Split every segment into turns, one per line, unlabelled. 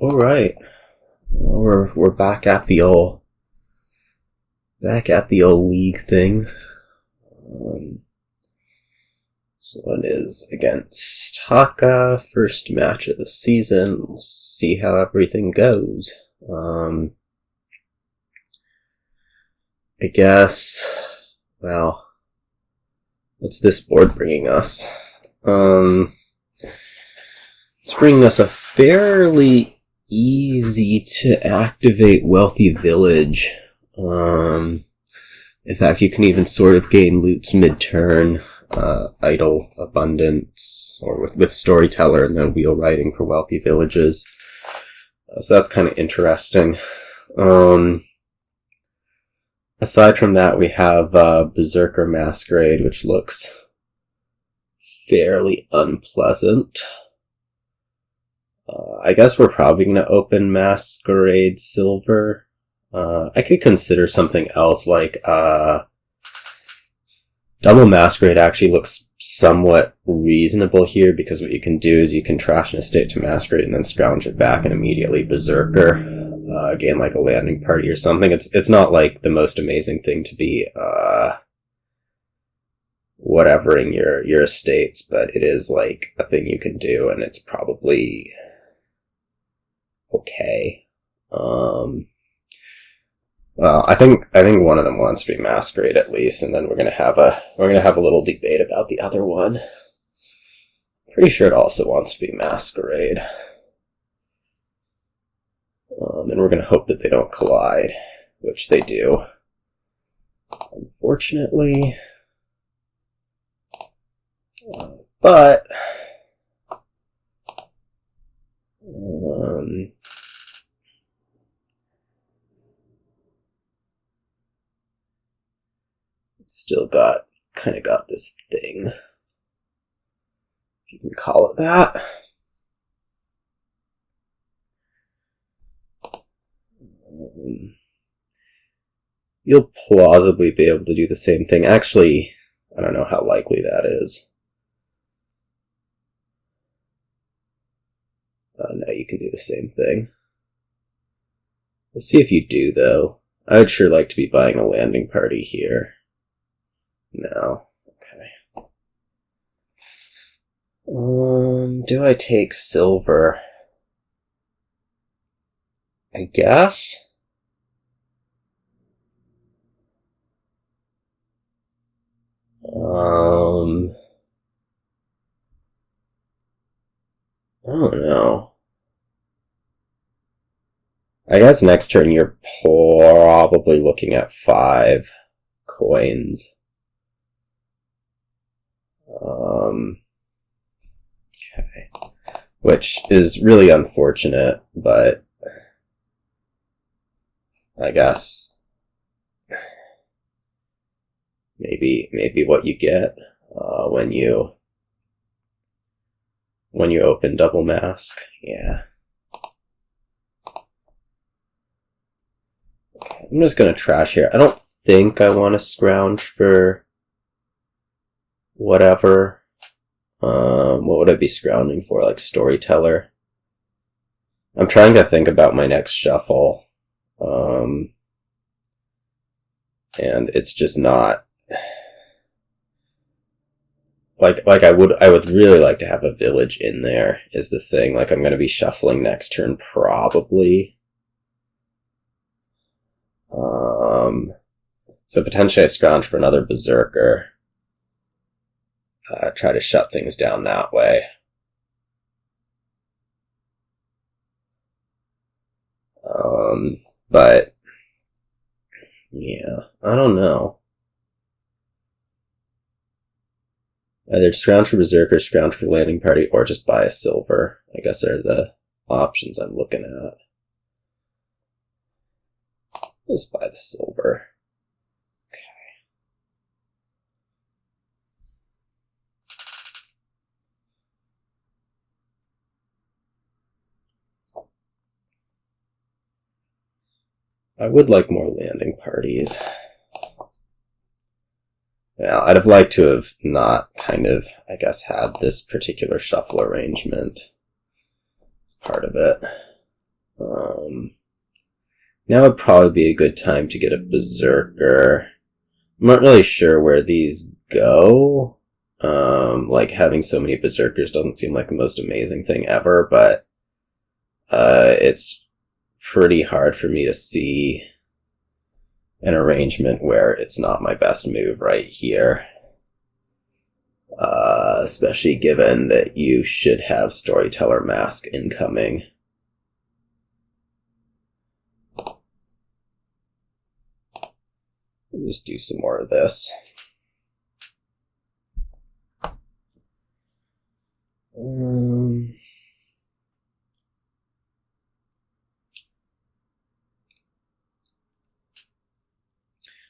All right, we're back at the old league thing. So it is against Hakha, first match of the season. We'll see how everything goes. I guess. Well, what's this board bringing us? It's bringing us a fairly easy to activate wealthy village. In fact, you can even sort of gain loots mid-turn, idle abundance, or with Storyteller and then Wheelwrighting for wealthy villages. So that's kind of interesting. Aside from that, we have Berserker Masquerade, which looks fairly unpleasant. I guess we're probably going to open Masquerade Silver. I could consider something else, like Double Masquerade actually looks somewhat reasonable here, because what you can do is you can trash an estate to Masquerade and then scrounge it back and immediately Berserker. Again, like a landing party or something. It's not like the most amazing thing to be whatevering your estates, but it is like a thing you can do, and it's probably okay. Well, I think one of them wants to be Masquerade at least, and then we're gonna have a little debate about the other one. Pretty sure it also wants to be Masquerade, and we're gonna hope that they don't collide, which they do, unfortunately. But still got this thing, if you can call it that. You'll plausibly be able to do the same thing. Actually, I don't know how likely that is. No, you can do the same thing. We'll see if you do, though. I would sure like to be buying a landing party here. No. Okay. Do I take silver? I guess? I don't know. I guess next turn you're probably looking at 5 coins. Okay. Which is really unfortunate, but I guess maybe what you get when you open Double Mask. Yeah. Okay, I'm just gonna trash here. I don't think I want to scrounge for whatever. What would I be scrounging for? Like Storyteller? I'm trying to think about my next shuffle. And it's just not like I would really like to have a village in there, is the thing. Like, I'm going to be shuffling next turn probably. So potentially I scrounge for another Berserker. Try to shut things down that way. But yeah, I don't know. Either scrounge for Berserker, scrounge for landing party, or just buy a silver. I guess are the options I'm looking at. Let's buy the silver. I would like more landing parties. Yeah, I'd have liked to have not kind of, I guess, had this particular shuffle arrangement as part of it. Now would probably be a good time to get a Berserker. I'm not really sure where these go. Like, having so many Berserkers doesn't seem like the most amazing thing ever, but it's pretty hard for me to see an arrangement where it's not my best move right here. Especially given that you should have Storyteller Mask incoming. Just do some more of this.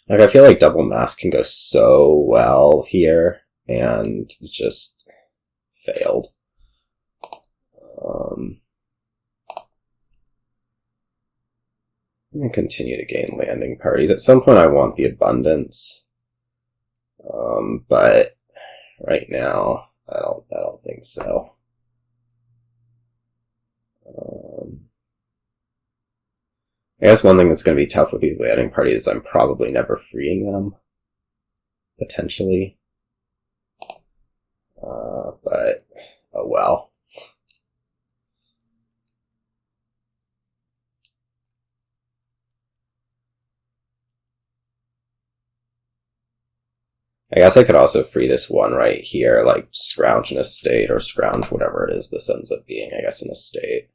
Like, I feel like double mask can go so well here, and it just failed. I'm gonna continue to gain landing parties. At some point I want the abundance. But right now I don't think so. I guess one thing that's going to be tough with these landing parties is I'm probably never freeing them. Potentially. But, oh well. I guess I could also free this one right here, like Scrounge an estate, or Scrounge whatever it is this ends up being, I guess an estate.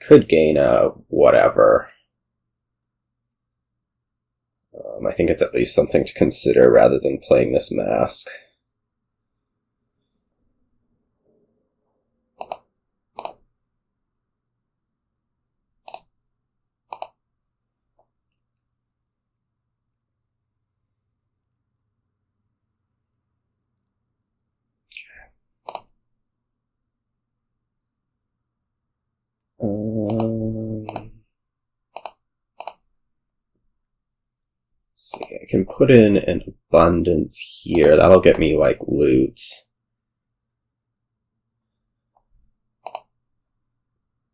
Could gain a whatever. I think it's at least something to consider rather than playing this mask. See, I can put in an abundance here. That'll get me, like, loot.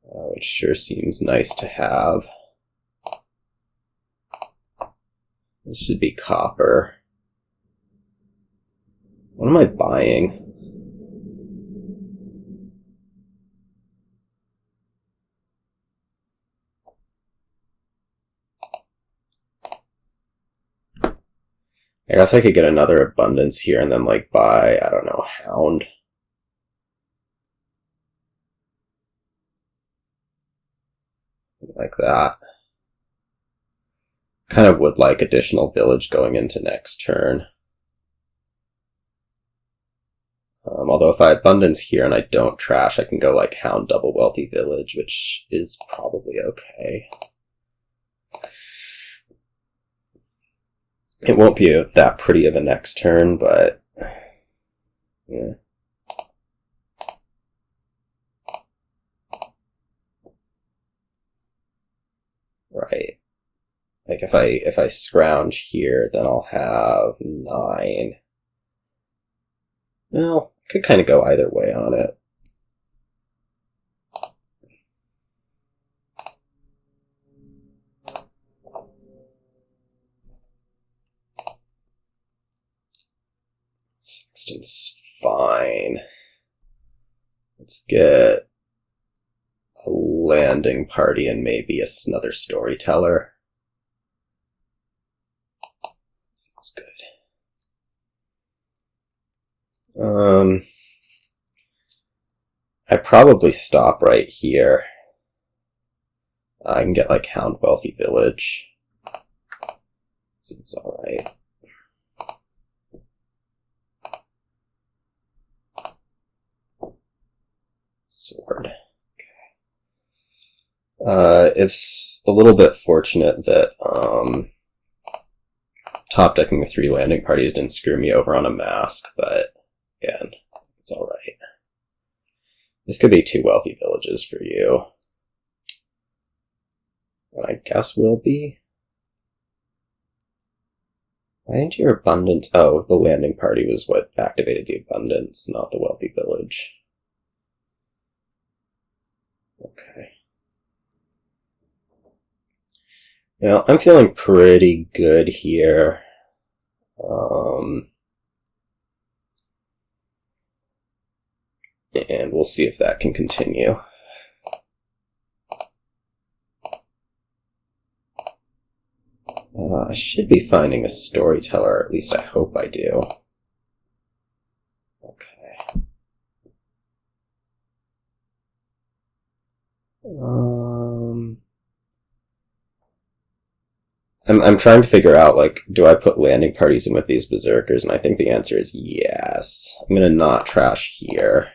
Which sure seems nice to have. This should be copper. What am I buying? I guess I could get another abundance here and then, like, buy, I don't know, Hound. Something like that. Kind of would like additional village going into next turn. Although if I abundance here and I don't trash, I can go, like, Hound double wealthy village, which is probably okay. It won't be that pretty of a next turn, but yeah. Right. Like if I scrounge here, then I'll have 9. Well, could kind of go either way on it. Sexton's fine. Let's get a landing party and maybe another storyteller. Sounds good. I probably stop right here. I can get like Hound Wealthy Village. Seems alright. Sword. Okay. It's a little bit fortunate that top decking the 3 landing parties didn't screw me over on a mask, but again, it's alright. This could be 2 wealthy villages for you. And I guess will be. Why didn't your abundance... Oh, the landing party was what activated the abundance, not the wealthy village. Okay. Now, I'm feeling pretty good here. And we'll see if that can continue. I should be finding a Storyteller, or at least I hope I do. Okay. I'm trying to figure out, like, do I put landing parties in with these Berserkers? And I think the answer is yes. I'm gonna not trash here.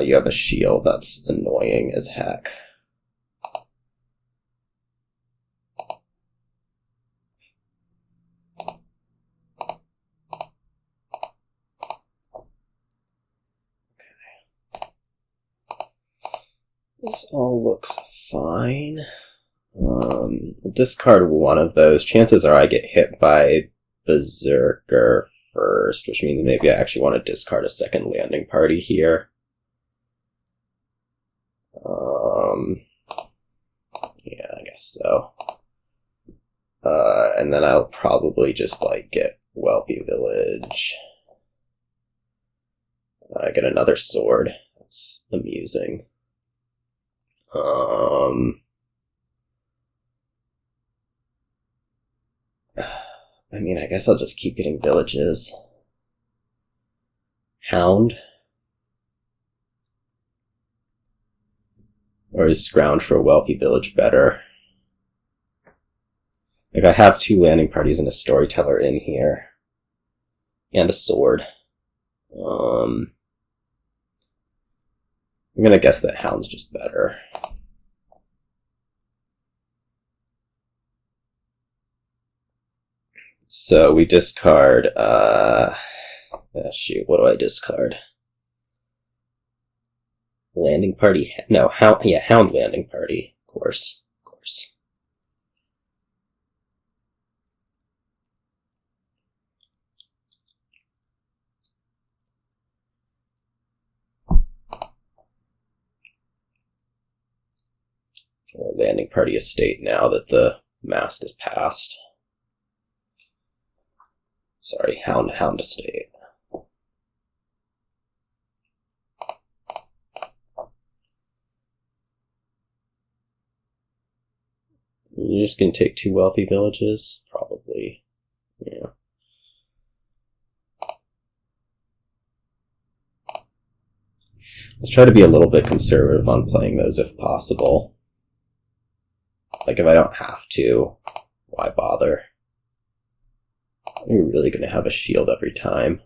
You have a shield, that's annoying as heck. This all looks fine. We'll discard one of those. Chances are I get hit by Berserker first, which means maybe I actually want to discard a second landing party here. Yeah, I guess so. And then I'll probably just, like, get Wealthy Village. I get another sword. That's amusing. I mean, I guess I'll just keep getting villages. Hound? Or is Scrounge for a Wealthy Village better? Like, I have 2 landing parties and a Storyteller in here. And a sword. I'm gonna guess that Hound's just better. So we discard, shoot, what do I discard? Landing party? No, Hound, yeah, Hound landing party. Of course. Well, landing party estate now that the mask is passed. Sorry, Hound estate. You're just gonna take 2 wealthy villages? Probably. Yeah. Let's try to be a little bit conservative on playing those if possible. Like, if I don't have to, why bother? You're really gonna have a shield every time.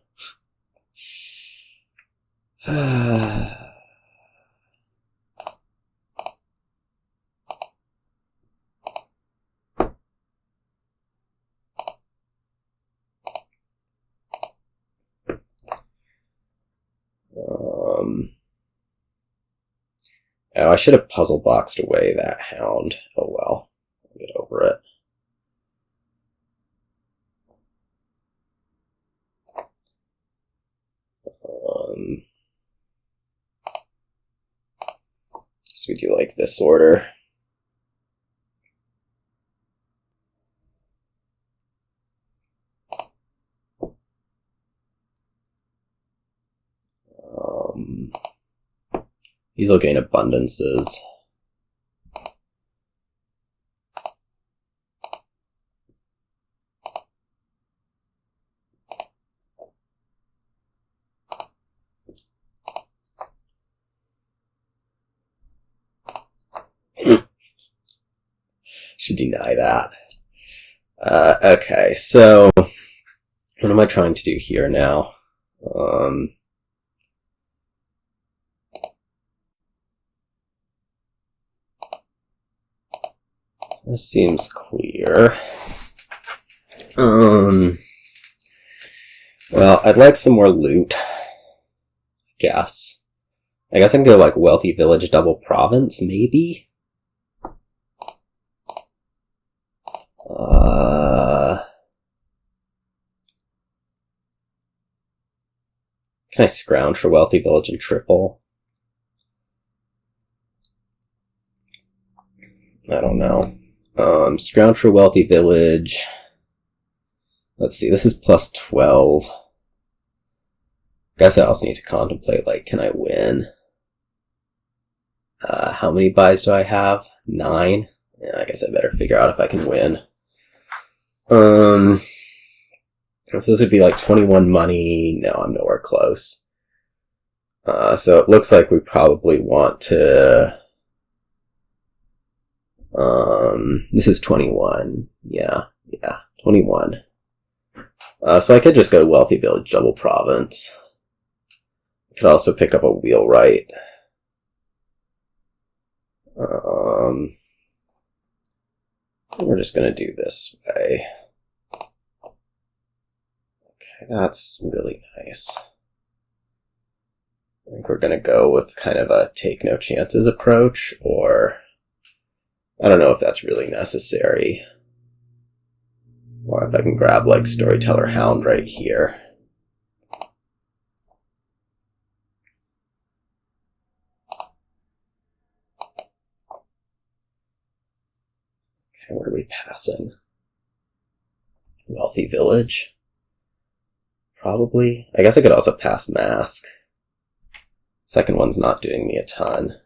Oh, I should have puzzle boxed away that Hound. Oh well, I'll get over it. So we do like this order. These will gain abundances. Should deny that. Okay, so what am I trying to do here now? This seems clear. Well, I'd like some more loot. I guess I can go like Wealthy Village double province, maybe? Can I scrounge for Wealthy Village and triple? I don't know. Scrounge for Wealthy Village. Let's see, this is plus 12. Guess I also need to contemplate, like, can I win? How many buys do I have? 9? Yeah, I guess I better figure out if I can win. So this would be like 21 money. No, I'm nowhere close. So it looks like we probably want to... this is 21. Yeah, 21. So I could just go Wealthy Village, Double Province. I could also pick up a Wheelwright. We're just gonna do this way. Okay, that's really nice. I think we're gonna go with kind of a take no chances approach, or I don't know if that's really necessary. Or if I can grab like Storyteller Hound right here. Okay, what are we passing? Wealthy Village? Probably. I guess I could also pass Mask. Second one's not doing me a ton.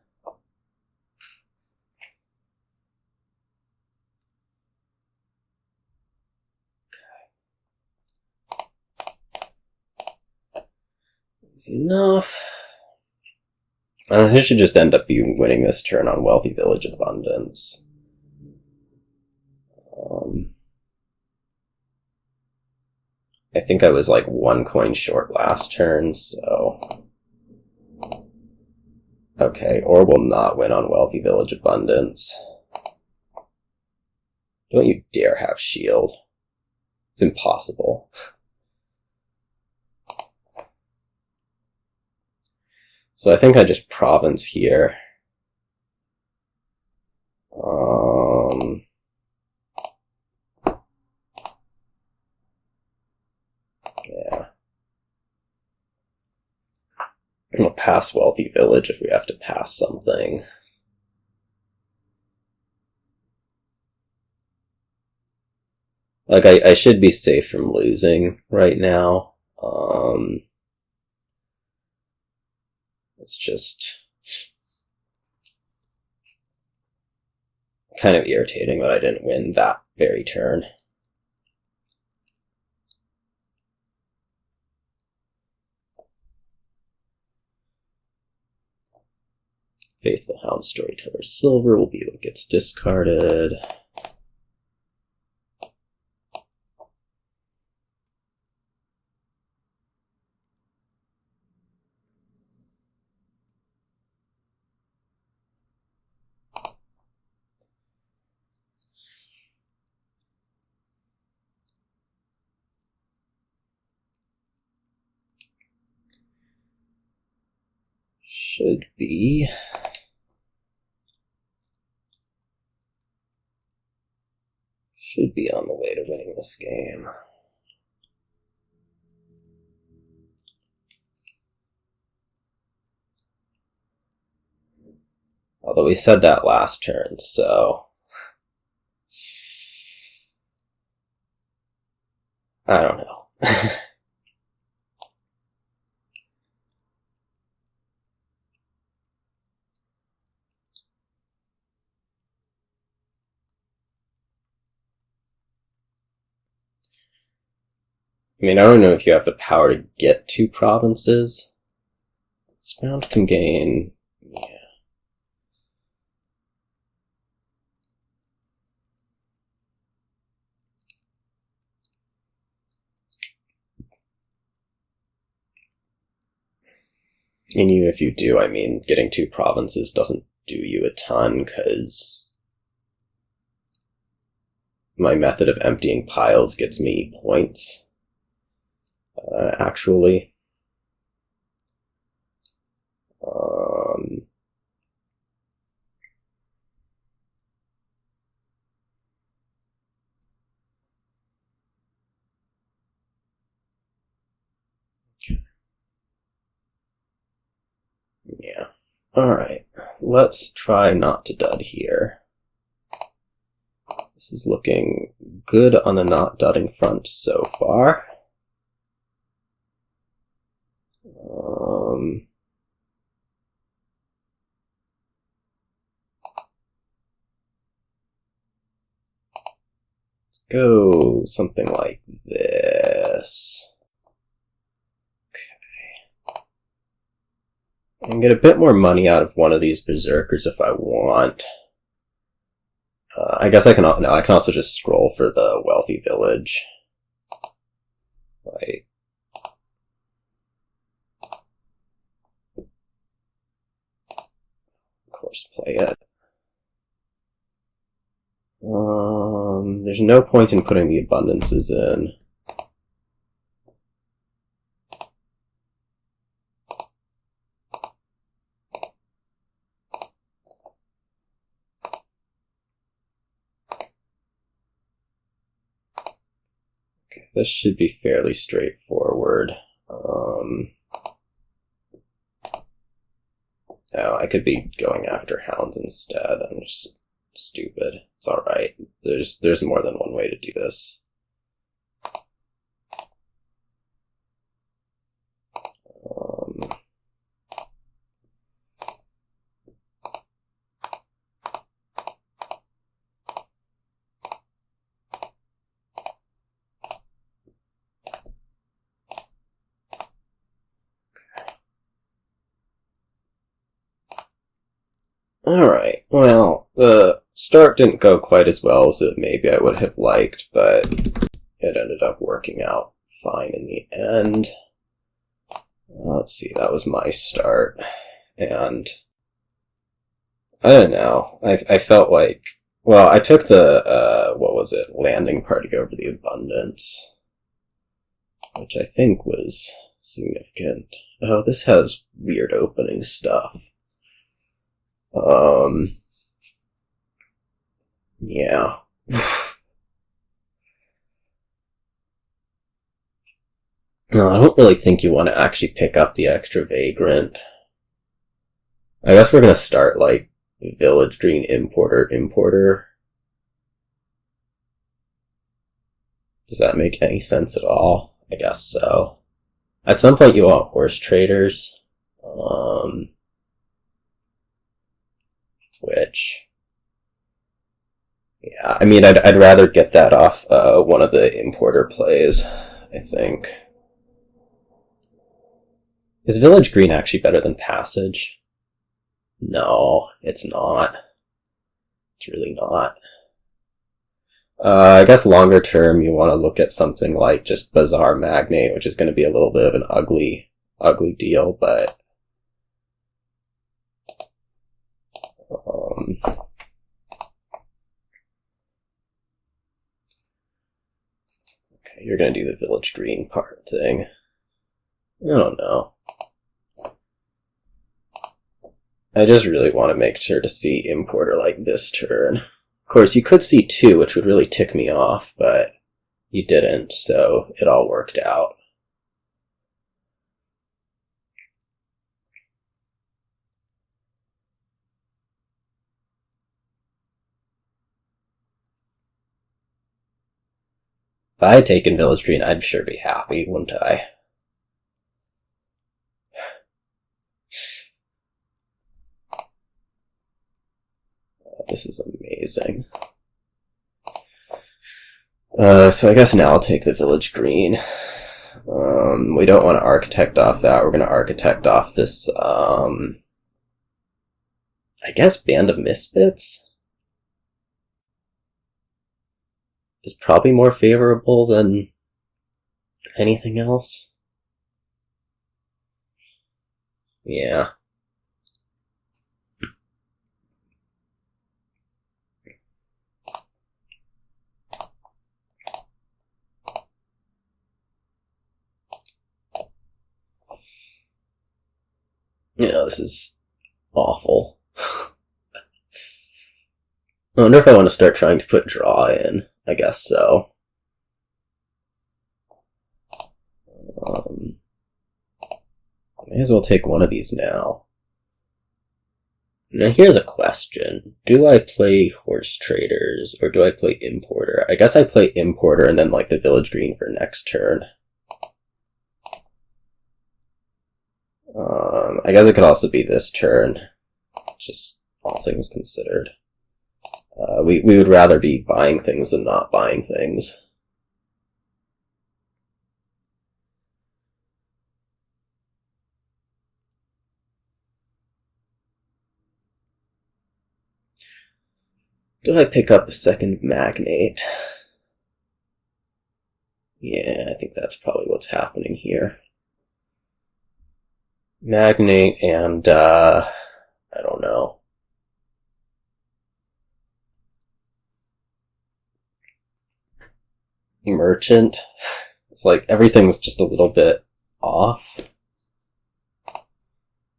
Easy enough. I should just end up winning this turn on Wealthy Village Abundance. I think I was like 1 coin short last turn, so... Okay, or will not win on Wealthy Village Abundance. Don't you dare have shield. It's impossible. So I think I just province here. Yeah. We'll pass Wealthy Village if we have to pass something. Like, I should be safe from losing right now. It's just kind of irritating that I didn't win that very turn. Faithful Hound Storyteller Silver will be what gets discarded. Should be on the way to winning this game. Although we said that last turn, so... I don't know. I mean, I don't know if you have the power to get 2 provinces. Scrounge can gain... yeah. And even if you do, I mean, getting 2 provinces doesn't do you a ton, because my method of emptying piles gets me points. Actually. Yeah. Alright. Let's try not to dud here. This is looking good on the not dotting front so far. Let's go something like this. Okay. I can get a bit more money out of one of these Berserkers if I want. I guess I can. No, I can also just scroll for the wealthy village. Right. Of course, play it. There's no point in putting the abundances in. Okay, this should be fairly straightforward. Oh, I could be going after hounds instead. I'm just stupid. It's alright. There's more than one way to do this. Alright, well, the start didn't go quite as well as it maybe I would have liked, but it ended up working out fine in the end. Let's see, that was my start, and I don't know, I felt like, well, I took the, landing party over the abundance, which I think was significant. Oh, this has weird opening stuff. Yeah. No, I don't really think you want to actually pick up the extra vagrant. I guess we're gonna start, like, village green importer. Does that make any sense at all? I guess so. At some point you want horse traders. Which, yeah, I mean, I'd rather get that off one of the importer plays, I think. Is Village Green actually better than Passage? No, it's not. It's really not. I guess longer term you want to look at something like just Bazaar Magnate, which is going to be a little bit of an ugly deal, but okay, you're going to do the Village Green part thing. I don't know. I just really want to make sure to see importer like this turn. Of course, you could see 2, which would really tick me off, but you didn't, so it all worked out. If I had taken Village Green, I'd sure be happy, wouldn't I? This is amazing. So I guess now I'll take the Village Green. We don't want to architect off that. We're going to architect off this, I guess Band of Misfits is probably more favorable than anything else. Yeah. Yeah, this is awful. I wonder if I want to start trying to put draw in. I guess so. May as well take one of these now. Now here's a question. Do I play horse traders or do I play importer? I guess I play importer and then like the village green for next turn. I guess it could also be this turn, just all things considered. We would rather be buying things than not buying things. Do I pick up a second Magnate? Yeah, I think that's probably what's happening here. Magnate and, I don't know. Merchant. It's like everything's just a little bit off.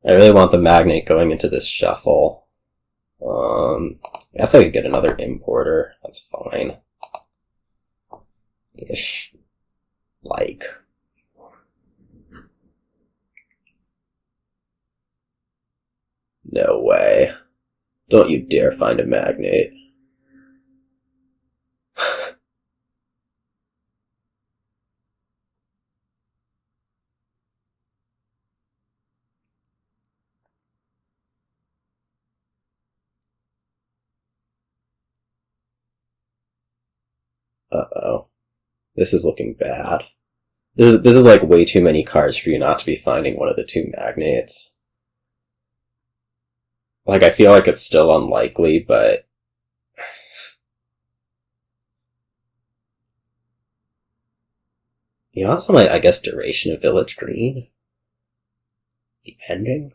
I really want the Magnate going into this shuffle. I guess I could get another importer. That's fine. Ish. Like. No way. Don't you dare find a Magnate. Uh-oh. This is looking bad. This is like way too many cards for you not to be finding one of the two Magnates. Like, I feel like it's still unlikely, but... You also might, I guess, duration of Village Green? Depending?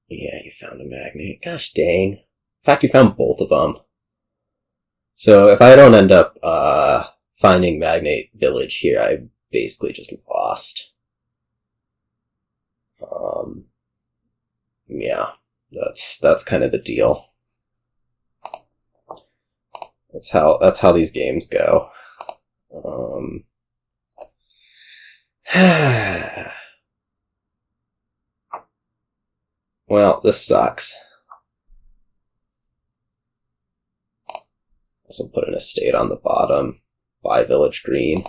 Yeah, you found a Magnate. Gosh dang. In fact, you found both of them. So, if I don't end up, finding Magnate Village here, I basically just lost. Yeah, that's kind of the deal. That's how these games go. Well, this sucks. Also put an estate on the bottom. Buy Village Green.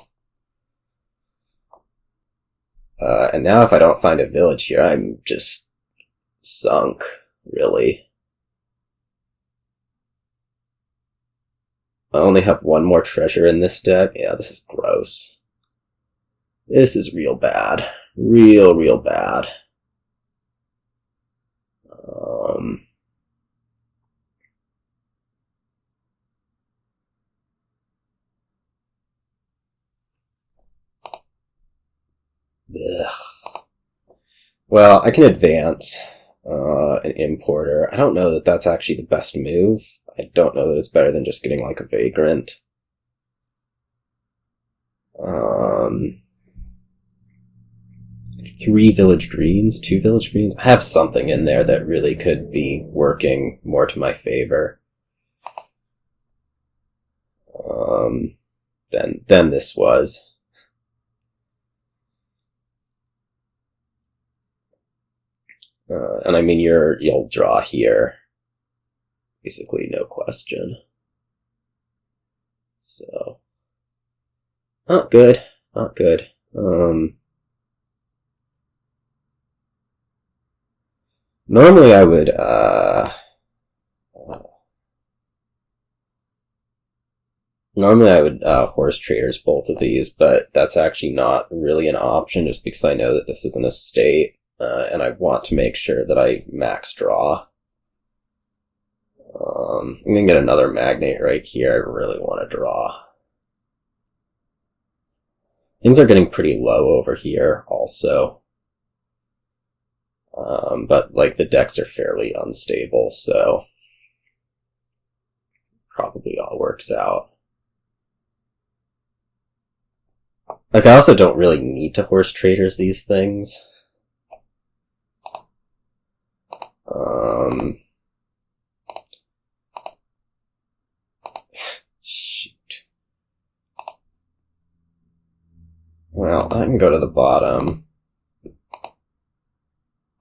And now if I don't find a village here, I'm just sunk, really. I only have one more treasure in this deck. Yeah, this is gross. This is real bad. Real bad. Ugh. Well, I can advance an importer. I don't know that that's actually the best move. I don't know that it's better than just getting like a vagrant. 3 village greens, 2 village greens. I have something in there that really could be working more to my favor. Than this was. And I mean, you'll draw here. Basically, no question. So. Not good. Not good. Normally I would, horse traders both of these, but that's actually not really an option just because I know that this is an estate, and I want to make sure that I max draw. I'm gonna get another Magnate right here. I really want to draw. Things are getting pretty low over here also. But like the decks are fairly unstable, so probably all works out. Like I also don't really need to horse traders these things. Shoot. Well, I can go to the bottom.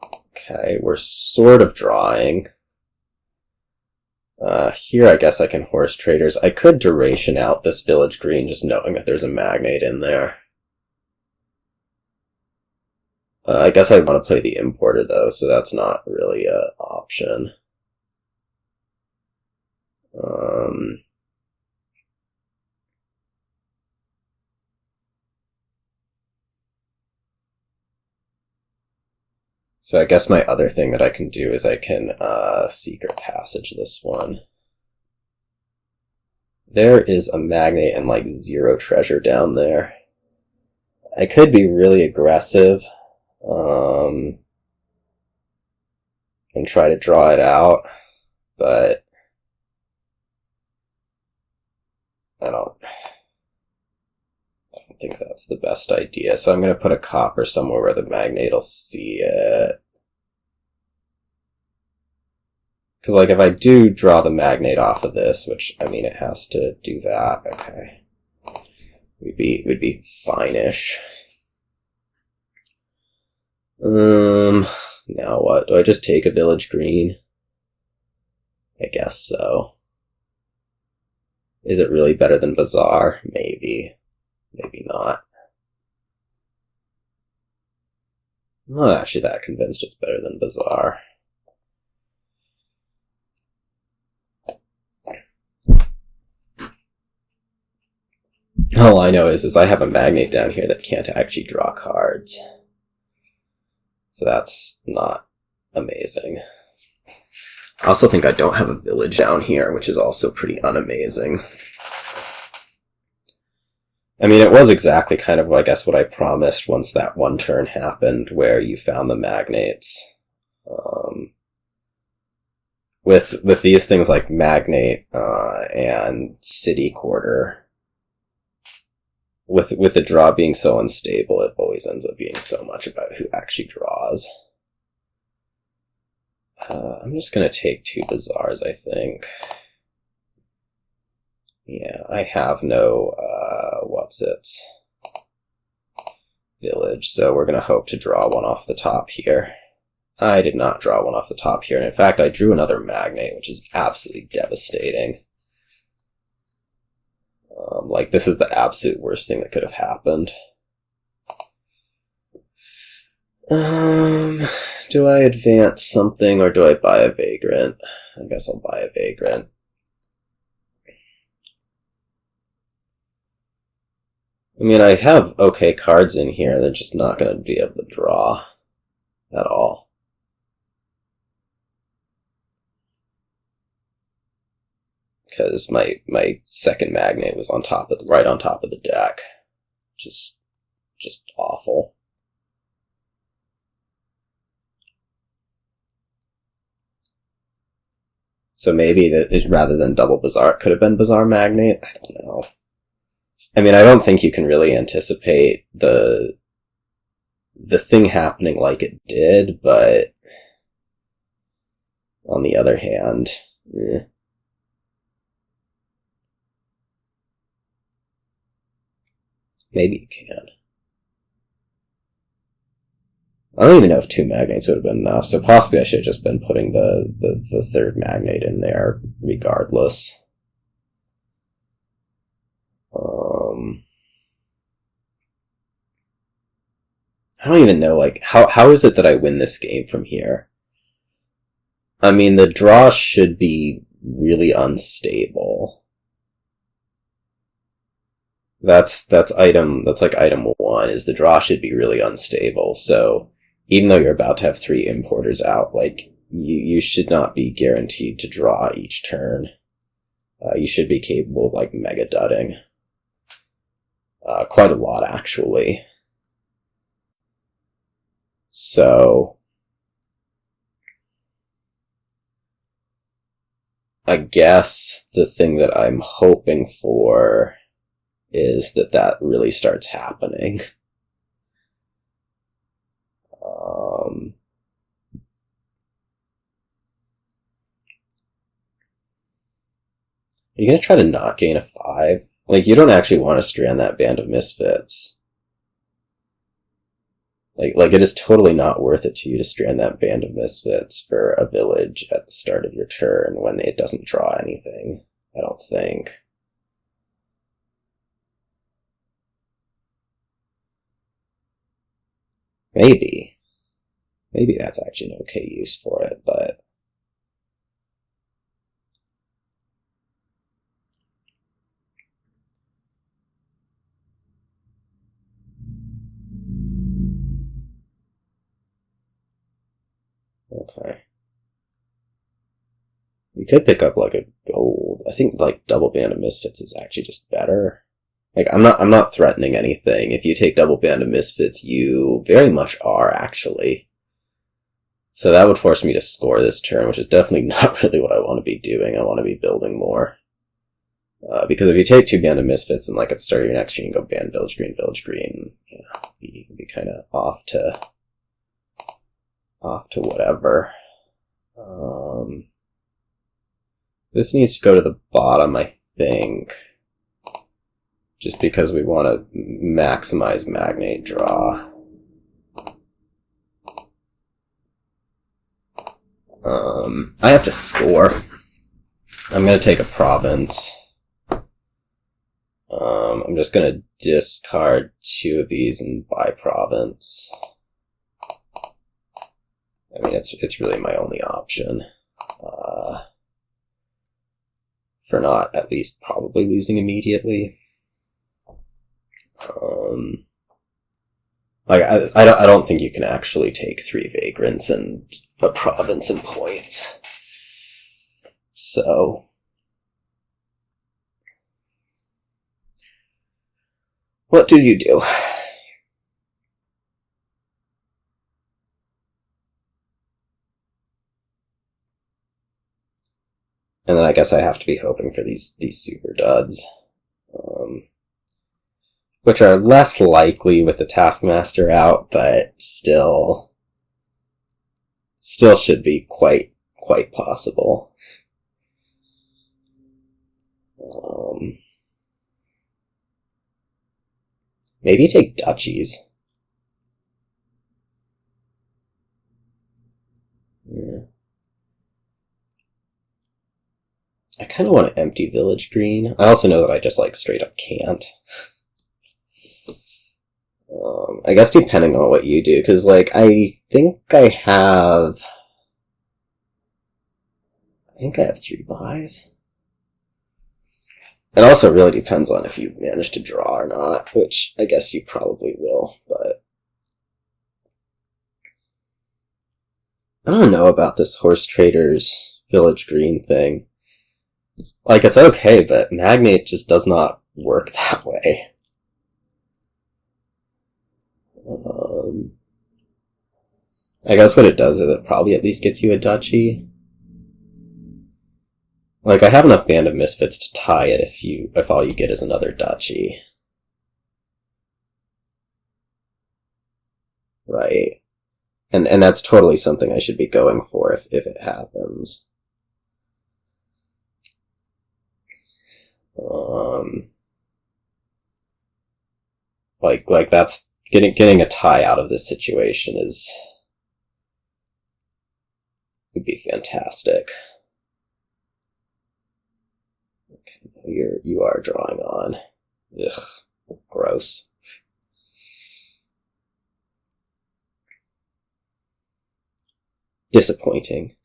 Okay, we're sort of drawing. Here I guess I can horse traders. I could duration out this village green just knowing that there's a Magnate in there. I guess I want to play the importer though, so that's not really an option. So I guess my other thing that I can do is I can secret passage this one. There is a Magnate and like 0 treasure down there. I could be really aggressive and try to draw it out, but I don't think that's the best idea. So I'm going to put a copper somewhere where the Magnate will see it. Because like if I do draw the Magnate off of this, which I mean it has to do that, okay, we'd be fine-ish. Now what? Do I just take a village green? I guess so. Is it really better than Bazaar? Maybe. Maybe not. I'm not actually that convinced it's better than Bazaar. All I know is I have a Magnate down here that can't actually draw cards. So that's not amazing. I also think I don't have a village down here, which is also pretty unamazing. I mean, it was exactly kind of, I guess, what I promised once that one turn happened, where you found the Magnates. With these things like Magnate and City Quarter, with the draw being so unstable, it always ends up being so much about who actually draws. I'm just going to take 2 Bazaars, I think. Yeah, I have no, village, so we're going to hope to draw one off the top here. I did not draw one off the top here, and in fact, I drew another Magnate, which is absolutely devastating. Like, this is the absolute worst thing that could have happened. Do I advance something, or do I buy a Vagrant? I guess I'll buy a Vagrant. I mean, I have okay cards in here, they're just not going to be able to draw at all. Because my second Magnate was right on top of the deck. Just awful. So maybe rather than double Bazaar, it could have been Bazaar Magnate? I don't know. I mean, I don't think you can really anticipate the thing happening like it did, but on the other hand, maybe you can. I don't even know if 2 Magnates would have been enough, so possibly I should have just been putting the third Magnate in there regardless. I don't even know, like, how is it that I win this game from here? I mean, the draw should be really unstable. That's like item 1, is the draw should be really unstable, so even though you're about to have 3 importers out, like, you should not be guaranteed to draw each turn. You should be capable of, like, mega dudding. Quite a lot, actually. So, I guess the thing that I'm hoping for is that really starts happening. Are you going to try to not gain a 5? Like, you don't actually want to strand that band of Misfits. Like it is totally not worth it to you to strand that Band of Misfits for a village at the start of your turn when it doesn't draw anything, I don't think. Maybe. Maybe that's actually an okay use for it, but... Okay. You could pick up like a gold. I think like double Band of Misfits is actually just better. Like I'm not threatening anything. If you take double Band of Misfits, you very much are actually. So that would force me to score this turn, which is definitely not really what I want to be doing. I want to be building more. Because if you take two Band of Misfits and like at the start of your next turn you go Band Village Green, you know, you can be kind of off to whatever. This needs to go to the bottom, I think. Just because we want to maximize Magnate draw. I have to score. I'm going to take a province. I'm just going to discard two of these and buy province. I mean, it's really my only option. For not at least probably losing immediately. Like I don't think you can actually take 3 vagrants and a province in points. So what do you do? And then I guess I have to be hoping for these super duds. Which are less likely with the Taskmaster out, but still should be quite possible. Maybe take duchies. Yeah. I kind of want to empty Village Green. I also know that I just like straight up can't. I guess depending on what you do, because like I think I have 3 buys. It also really depends on if you manage to draw or not, which I guess you probably will, but I don't know about this Horse Trader's Village Green thing. Like, it's okay, but Magnate just does not work that way. I guess what it does is it probably at least gets you a duchy. Like, I have enough Band of Misfits to tie it if all you get is another duchy. Right. And that's totally something I should be going for if it happens. Like that's getting a tie out of this situation would be fantastic. Okay, you are drawing on. Ugh, gross. Disappointing.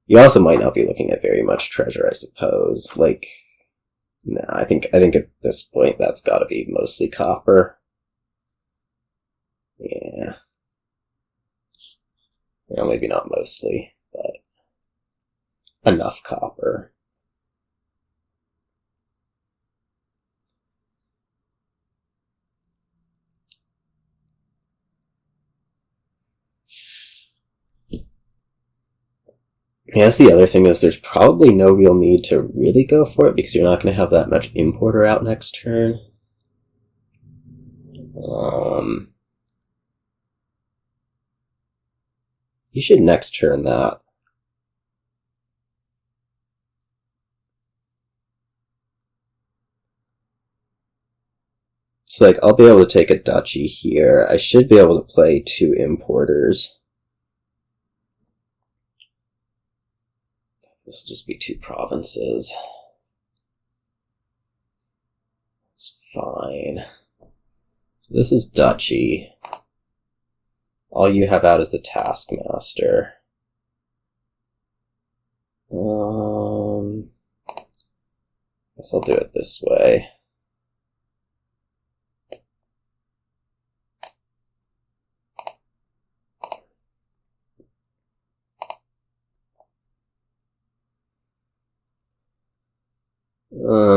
You also might not be looking at very much treasure, I suppose. Like, no, I think at this point that's got to be mostly copper. Yeah. Well, maybe not mostly, but enough copper. Yeah, that's the other thing is there's probably no real need to really go for it because you're not going to have that much importer out next turn. You should next turn that. It's like, I'll be able to take a duchy here. I should be able to play 2 importers. This will just be 2 provinces. It's fine. So this is duchy. All you have out is the Taskmaster. Guess I'll do it this way.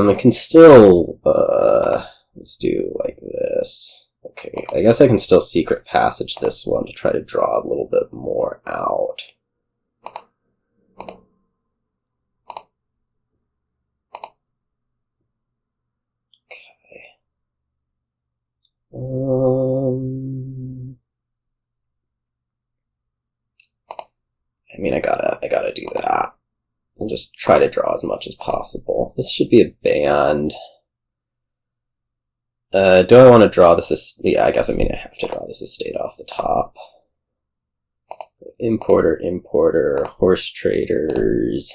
I can still, let's do like this. Okay, I guess I can still secret passage this one to try to draw a little bit more out. Okay. I mean, I gotta do that. And just try to draw as much as possible. This should be a band. Do I want to draw this? Yeah, I guess I have to draw this estate off the top. Importer, horse traders.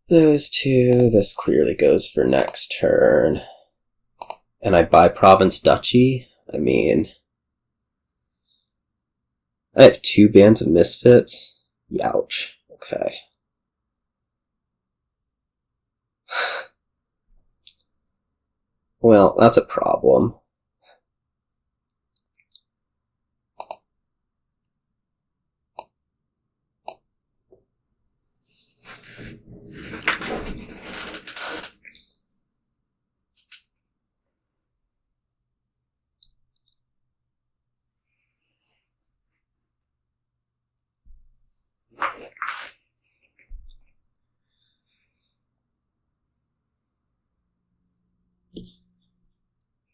Those 2. This clearly goes for next turn. And I buy province duchy? I mean, I have 2 bands of misfits? Youch. Okay. Well, that's a problem.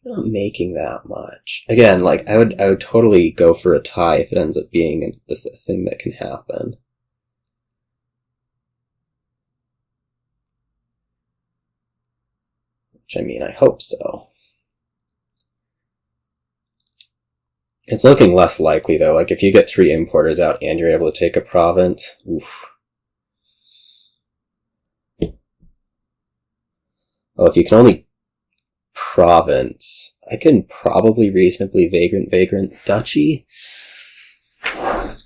Not making that much. Again, like I would totally go for a tie if it ends up being the thing that can happen. Which I mean, I hope so. It's looking less likely though. Like if you get 3 importers out and you're able to take a province, oof. Oh, if you can only province, I can probably reasonably vagrant duchy. That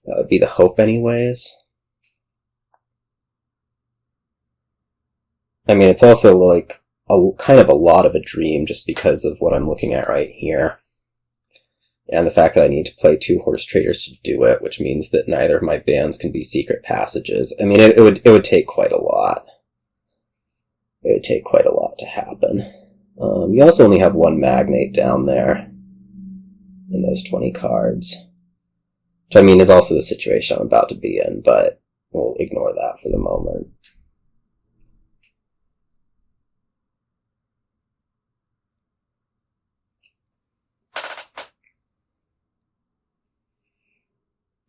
would be the hope anyways. I mean, it's also like kind of a lot of a dream just because of what I'm looking at right here. And the fact that I need to play 2 horse traders to do it, which means that neither of my bands can be secret passages. I mean, it would take quite a lot. It would take quite a lot to happen. You also only have 1 Magnate down there in those 20 cards. Which, I mean, is also the situation I'm about to be in, but we'll ignore that for the moment.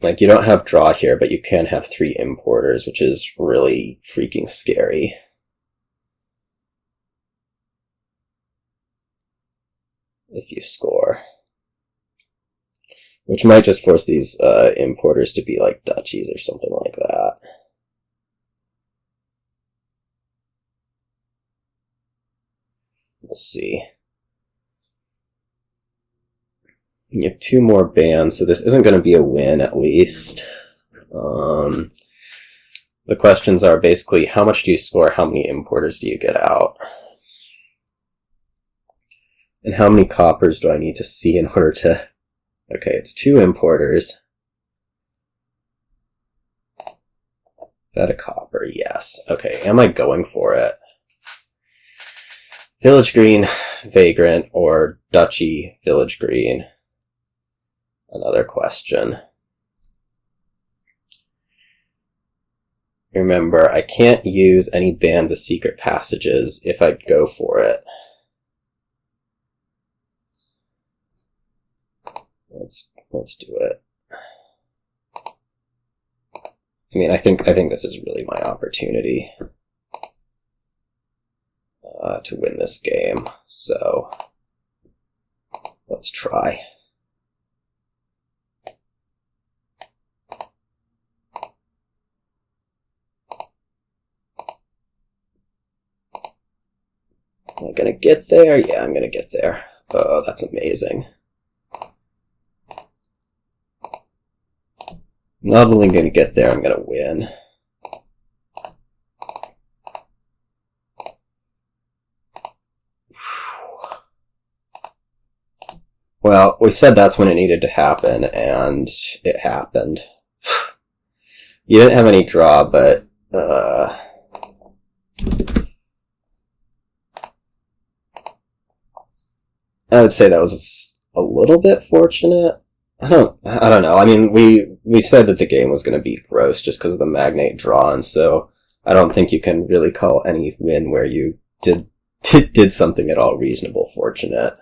Like, you don't have draw here, but you can have 3 importers, which is really freaking scary. If you score. Which might just force these importers to be like duchies or something like that. We'll see. You have 2 more bands, so this isn't going to be a win at least. The questions are basically, how much do you score, how many importers do you get out? And how many coppers do I need to see in order to... Okay, it's 2 importers. Is that a copper? Yes. Okay, am I going for it? Village Green, Vagrant, or Duchy, Village Green? Another question. Remember, I can't use any bands of secret passages if I go for it. Let's do it. I mean, I think this is really my opportunity. to win this game, so let's try. Am I gonna get there? Yeah, I'm gonna get there. Oh, that's amazing. I'm not only gonna get there, I'm gonna win. Well, we said that's when it needed to happen, and it happened. You didn't have any draw, but I would say that was a little bit fortunate. I don't know. I mean, we said that the game was going to be gross just because of the Magnate draw, and so I don't think you can really call any win where you did something at all reasonable fortunate.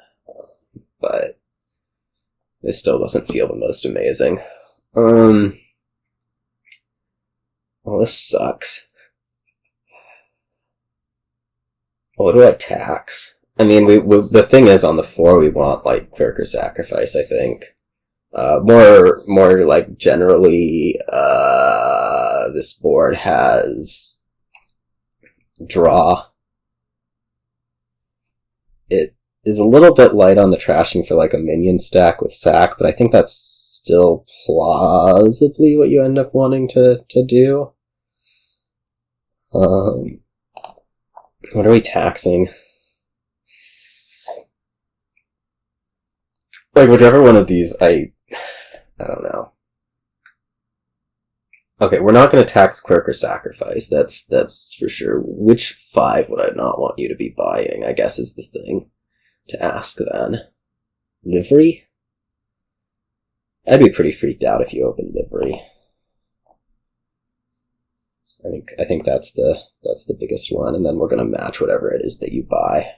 But it still doesn't feel the most amazing. Well, this sucks. What do I tax? I mean, the thing is, on the floor, we want, like, Clerk or Sacrifice, I think. More like, generally, this board has draw. It is a little bit light on the trashing for, like, a minion stack with sack, but I think that's still plausibly what you end up wanting to do. What are we taxing? Like, whichever one of these, I don't know. Okay, we're not going to tax Clerk or Sacrifice, that's for sure. Which 5 would I not want you to be buying, I guess is the thing to ask then. Livery? I'd be pretty freaked out if you opened Livery. I think that's the biggest one, and then we're going to match whatever it is that you buy.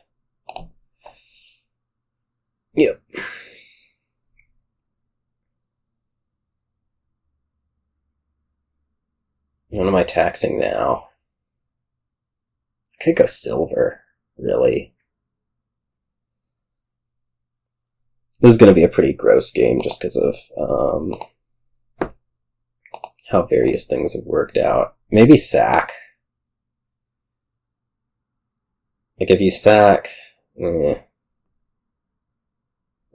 Yep. What am I taxing now? I could go silver, really. This is going to be a pretty gross game just because of how various things have worked out. Maybe sack. Like, if you sack... I'm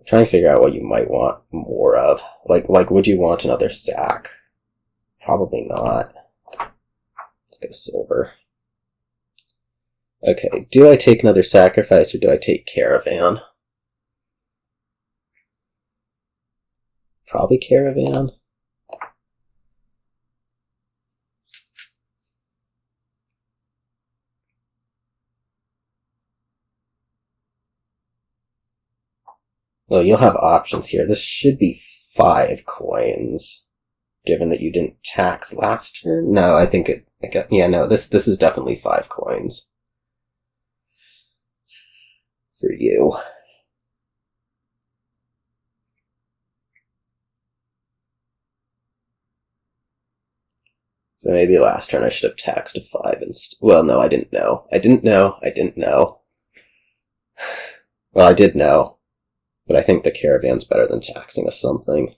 trying to figure out what you might want more of. Like, would you want another sack? Probably not. Let's go silver. Okay, do I take another sacrifice or do I take Caravan? Probably Caravan. Well, you'll have options here. This should be 5 coins, given that you didn't tax last turn. No, I think it... yeah, no, this is definitely 5 coins. For you. So maybe last turn I should have taxed a 5 instead. Well, no, I didn't know. I didn't know. Well, I did know. But I think the Caravan's better than taxing a something.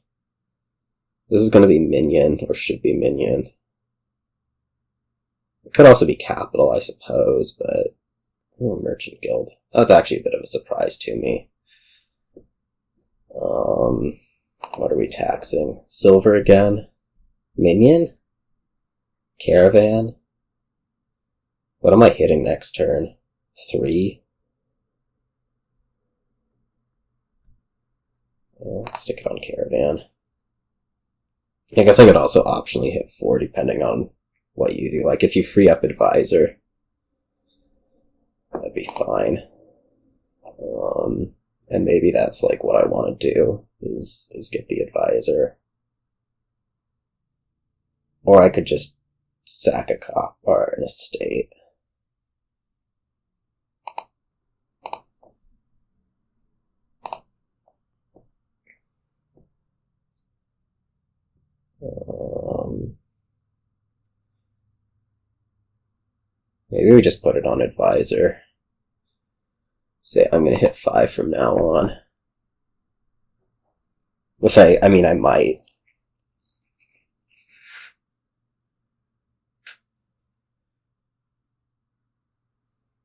This is going to be minion, or should be minion. It could also be capital, I suppose, but... oh, Merchant Guild. That's actually a bit of a surprise to me. What are we taxing? Silver again? Minion? Caravan? What am I hitting next turn? 3? Let's stick it on Caravan. I guess I could also optionally hit 4 depending on what you do. Like, if you free up Advisor, that'd be fine. And maybe that's like what I want to do, is get the Advisor. Or I could just sack a cop or an estate. Maybe we just put it on Advisor. Say I'm going to hit 5 from now on. Which I mean, I might.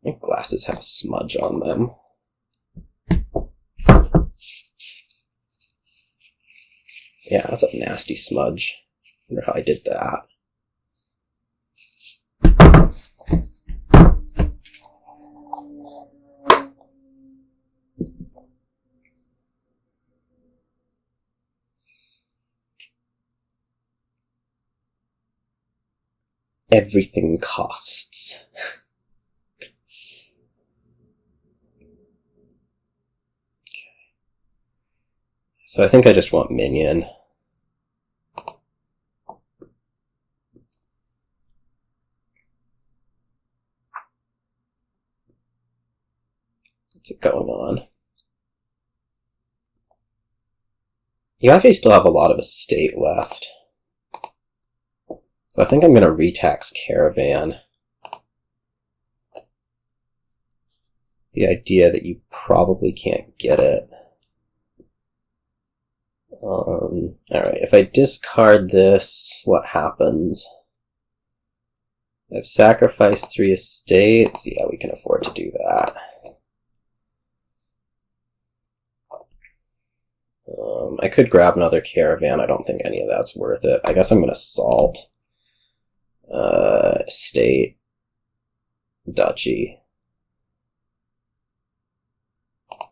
My glasses have a smudge on them. Yeah, that's a nasty smudge. I wonder how I did that. Everything costs. So I think I just want minion. What's it going on? You actually still have a lot of estate left. So I think I'm going to retax Caravan. The idea that you probably can't get it. Alright, if I discard this, what happens? I've sacrificed 3 estates. Yeah, we can afford to do that. I could grab another Caravan. I don't think any of that's worth it. I guess I'm going to salt. Estate. Duchy.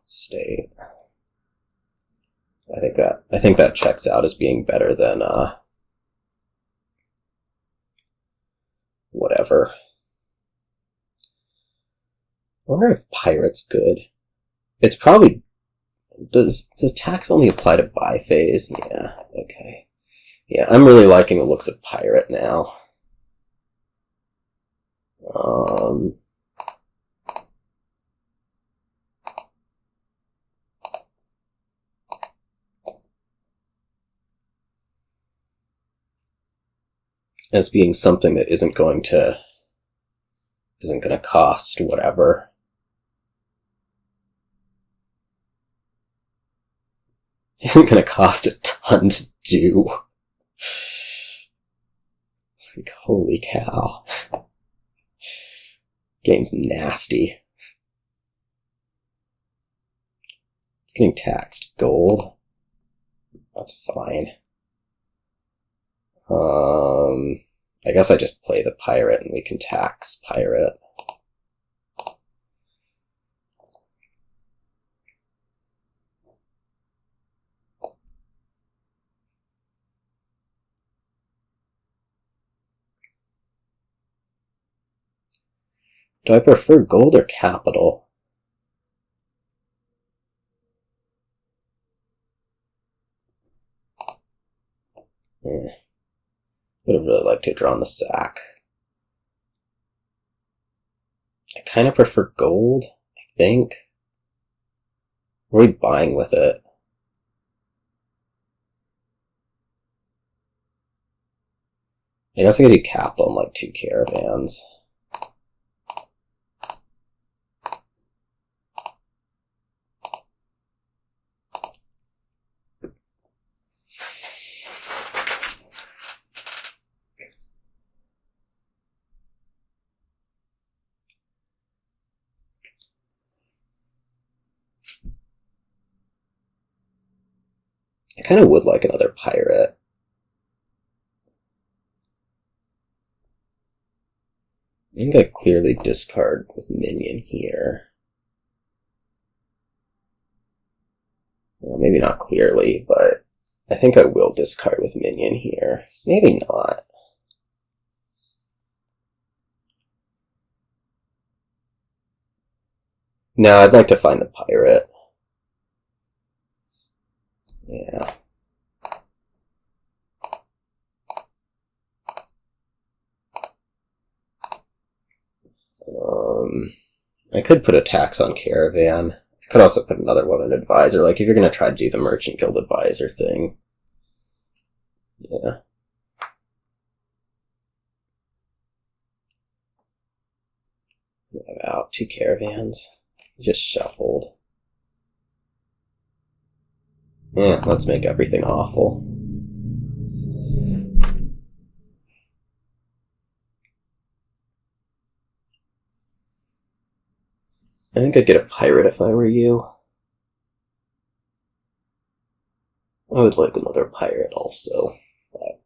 State. I think that checks out as being better than whatever. I wonder if pirate's good. It's probably does tax only apply to biphase? Yeah, okay. Yeah, I'm really liking the looks of pirate now. As being something that isn't going to cost whatever. Isn't going to cost a ton to do. Like, holy cow. Game's nasty. It's getting taxed. Gold. That's fine. I guess I just play the pirate and we can tax pirate. Do I prefer gold or capital? Would have really liked to have drawn the sack. I kind of prefer gold, I think. What are we buying with it? I guess I could do capital and like 2 caravans. I kind of would like another pirate. I think I clearly discard with minion here. Well, maybe not clearly, but I think I will discard with minion here. Maybe not. No, I'd like to find the pirate. Yeah. I could put a tax on Caravan. I could also put another one on Advisor, like if you're going to try to do the Merchant Guild Advisor thing. Yeah. Out 2 caravans. Just shuffled. Yeah, let's make everything awful. I think I'd get a pirate if I were you. I would like another pirate also. But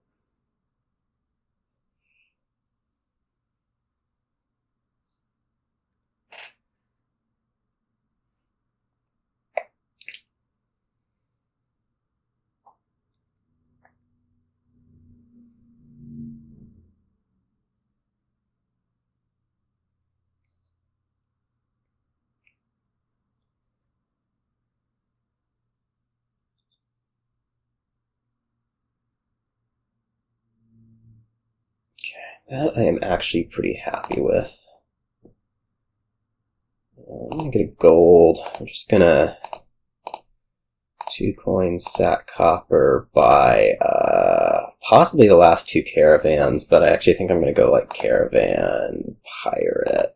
that I am actually pretty happy with. I'm gonna get a gold. I'm just gonna 2 coins, sack copper, buy possibly the last 2 caravans, but I actually think I'm gonna go like caravan pirate.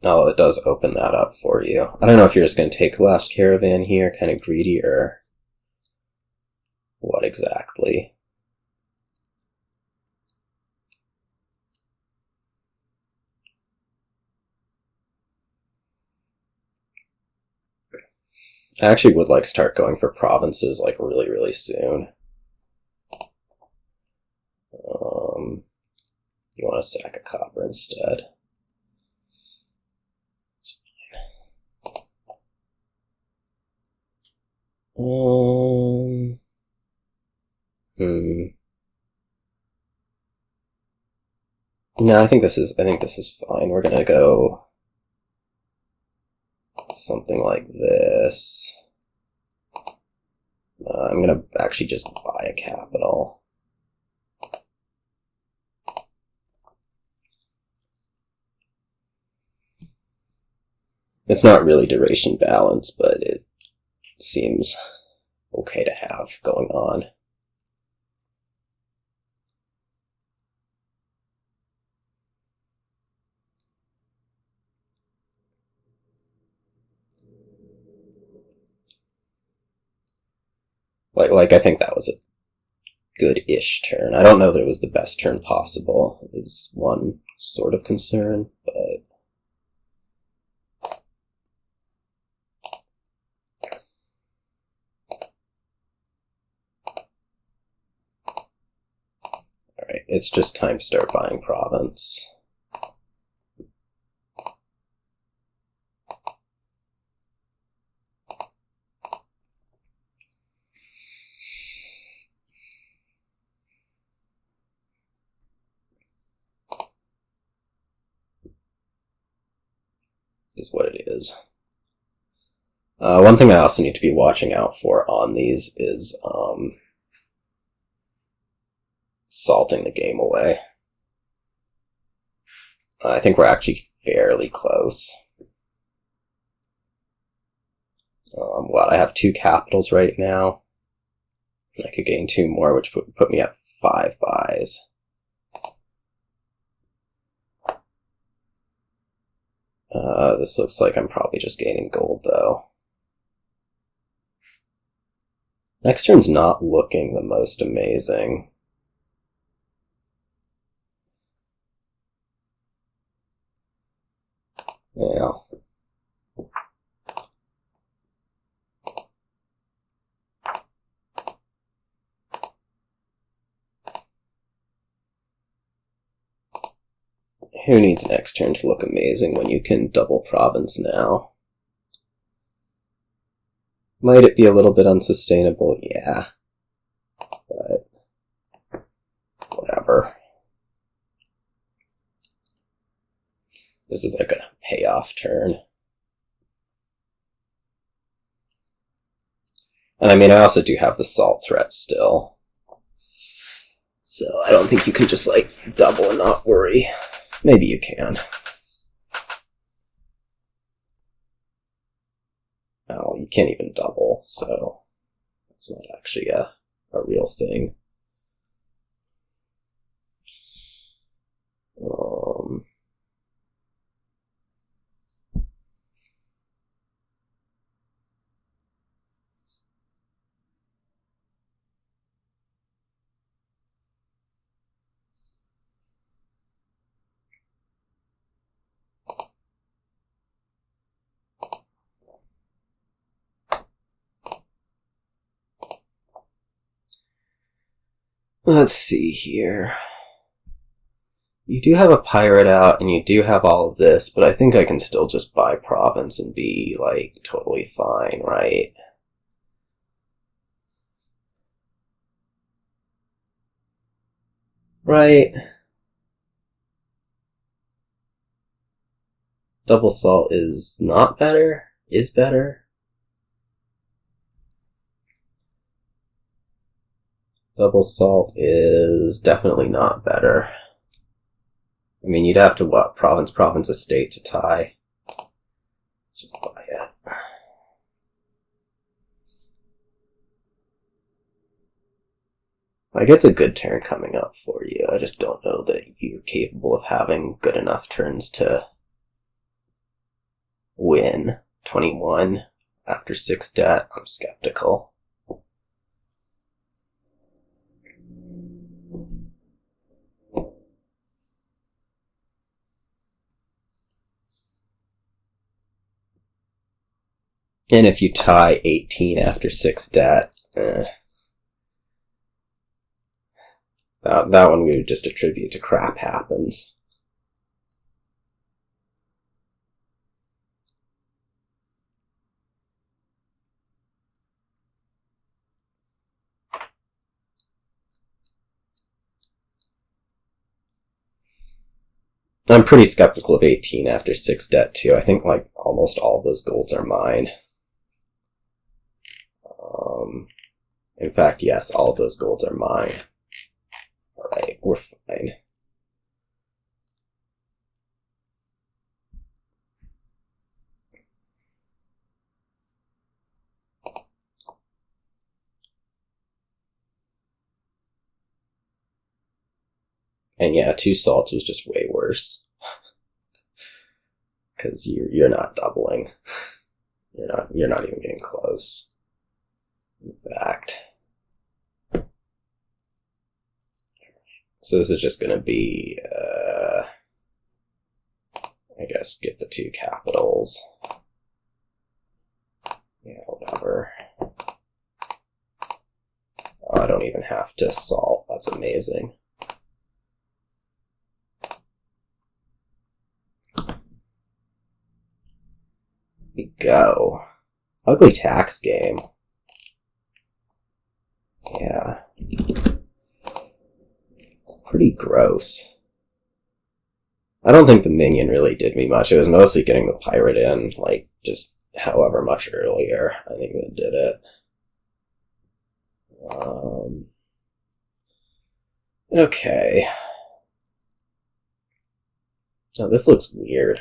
Oh, it does open that up for you. I don't know if you're just going to take the last caravan here, kind of greedy, or what exactly. I actually would like to start going for provinces like really, really soon. You want to sack a copper instead. No, I think this is fine. We're gonna go something like this. I'm gonna actually just buy a capital. It's not really duration balance, but it seems okay to have going on. Like I think that was a good-ish turn. I don't know that it was the best turn possible, is one sort of concern, but alright, it's just time to start buying province. Is what it is. One thing I also need to be watching out for on these is salting the game away. I think we're actually fairly close. I have 2 capitals right now. I could gain 2 more, which would put me at 5 buys. This looks like I'm probably just gaining gold, though. Next turn's not looking the most amazing. Yeah. Who needs next turn to look amazing when you can double province now? Might it be a little bit unsustainable? Yeah. But whatever. This is like a payoff turn. And I mean, I also do have the salt threat still. So I don't think you can just, like, double and not worry. Maybe you can. Oh, you can't even double, so it's not actually a real thing. Let's see here. You do have a pirate out, and you do have all of this, but I think I can still just buy province and be, like, totally fine, right? Right. Double salt is not better? Is better? Double salt is definitely not better. I mean, you'd have to, what, province, estate to tie. Just buy it. Like, it's a good turn coming up for you. I just don't know that you're capable of having good enough turns to win. 21 after 6 debt. I'm skeptical. And if you tie 18 after 6 debt, that one we would just attribute to crap happens. I'm pretty skeptical of 18 after 6 debt too. I think like almost all of those golds are mine. In fact, yes, all of those golds are mine. Alright, we're fine. And yeah, 2 salts was just way worse. Because you're not doubling. You're not even getting close. In fact. So this is just going to be, I guess, get the 2 capitals. Yeah, whatever. Oh, I don't even have to salt. That's amazing. We go. Ugly tax game. Yeah. Pretty gross. I don't think the minion really did me much. It was mostly getting the pirate in, like, just however much earlier. I think that did it. Okay. Now this looks weird.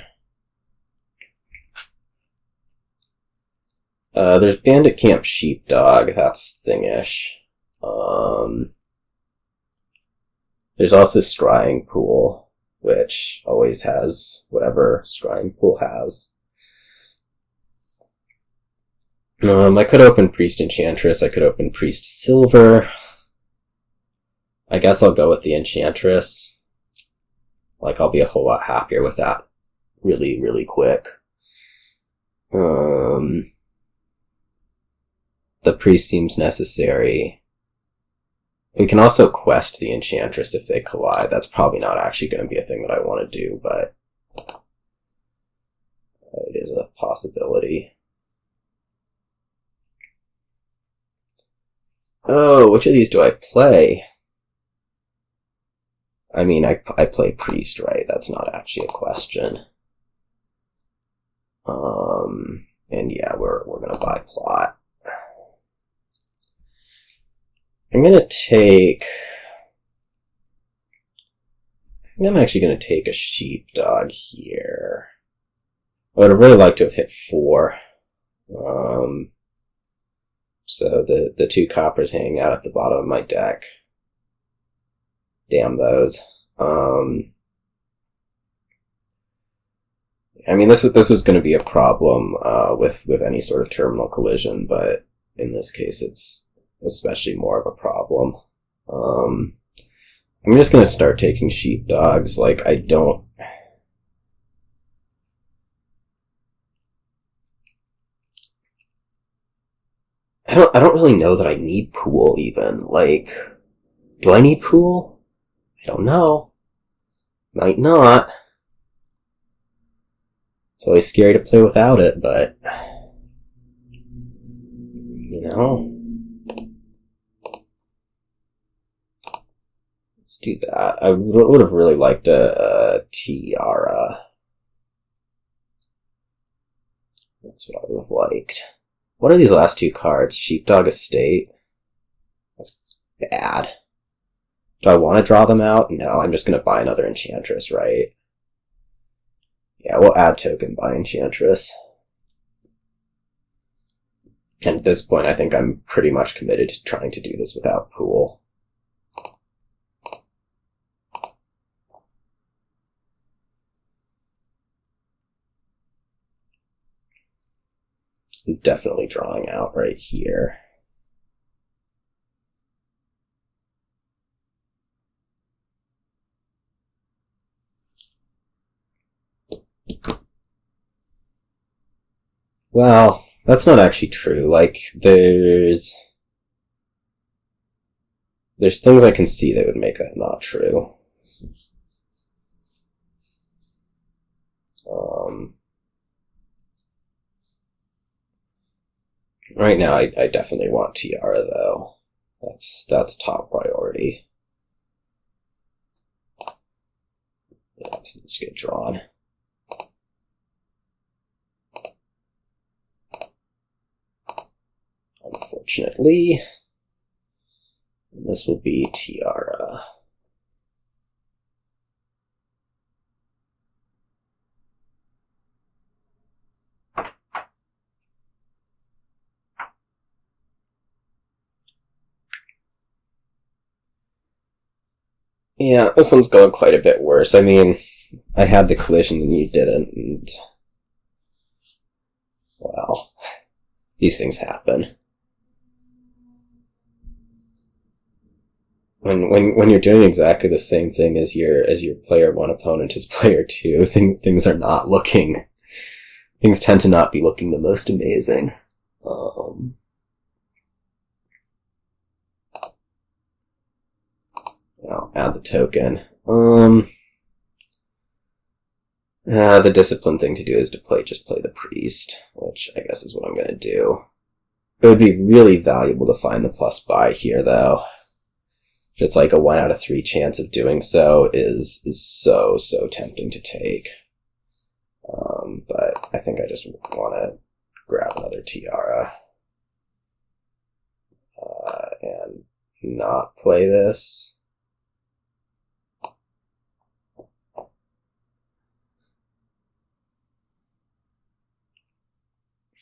There's Bandit Camp Sheepdog, that's thingish. There's also Scrying Pool, which always has whatever Scrying Pool has. I could open Priest Enchantress, I could open Priest Silver. I guess I'll go with the Enchantress. Like, I'll be a whole lot happier with that really, really quick. The Priest seems necessary. We can also quest the Enchantress if they collide. That's probably not actually going to be a thing that I want to do, but it is a possibility. Oh, which of these do I play? I mean, I play Priest, right? That's not actually a question. And yeah, we're gonna buy plot. I'm gonna take I'm actually going to take a Sheepdog here. I would have really liked to have hit 4. So the 2 coppers hanging out at the bottom of my deck. Damn those. I mean, this was going to be a problem with any sort of terminal collision, but in this case, it's especially more of a problem. I'm just going to start taking Sheepdogs. Like, I don't really know that I need Pool, even. Like, do I need Pool? I don't know. Might not. It's always scary to play without it, but... you know... let's do that. I would have really liked a Tiara. That's what I would have liked. What are these last 2 cards? Sheepdog Estate? That's bad. Do I want to draw them out? No, I'm just going to buy another Enchantress, right? Yeah, we'll add token, buy Enchantress. And at this point, I think I'm pretty much committed to trying to do this without Pool. I'm definitely drawing out right here. Well, that's not actually true. Like, there's things I can see that would make that not true. Right now, I definitely want Tiara, though. That's top priority. Yeah, let's get drawn. Unfortunately, this will be Tiara. Yeah, this one's going quite a bit worse. I mean, I had the collision and you didn't, and... well, these things happen. When you're doing exactly the same thing as your player 1 opponent is player 2, things are not looking... things tend to not be looking the most amazing. I'll add the token. The discipline thing to do is to just play the priest, which I guess is what I'm going to do. It would be really valuable to find the plus buy here, though. It's like a 1 out of 3 chance of doing so is so tempting to take. But I think I just want to grab another Tiara and not play this.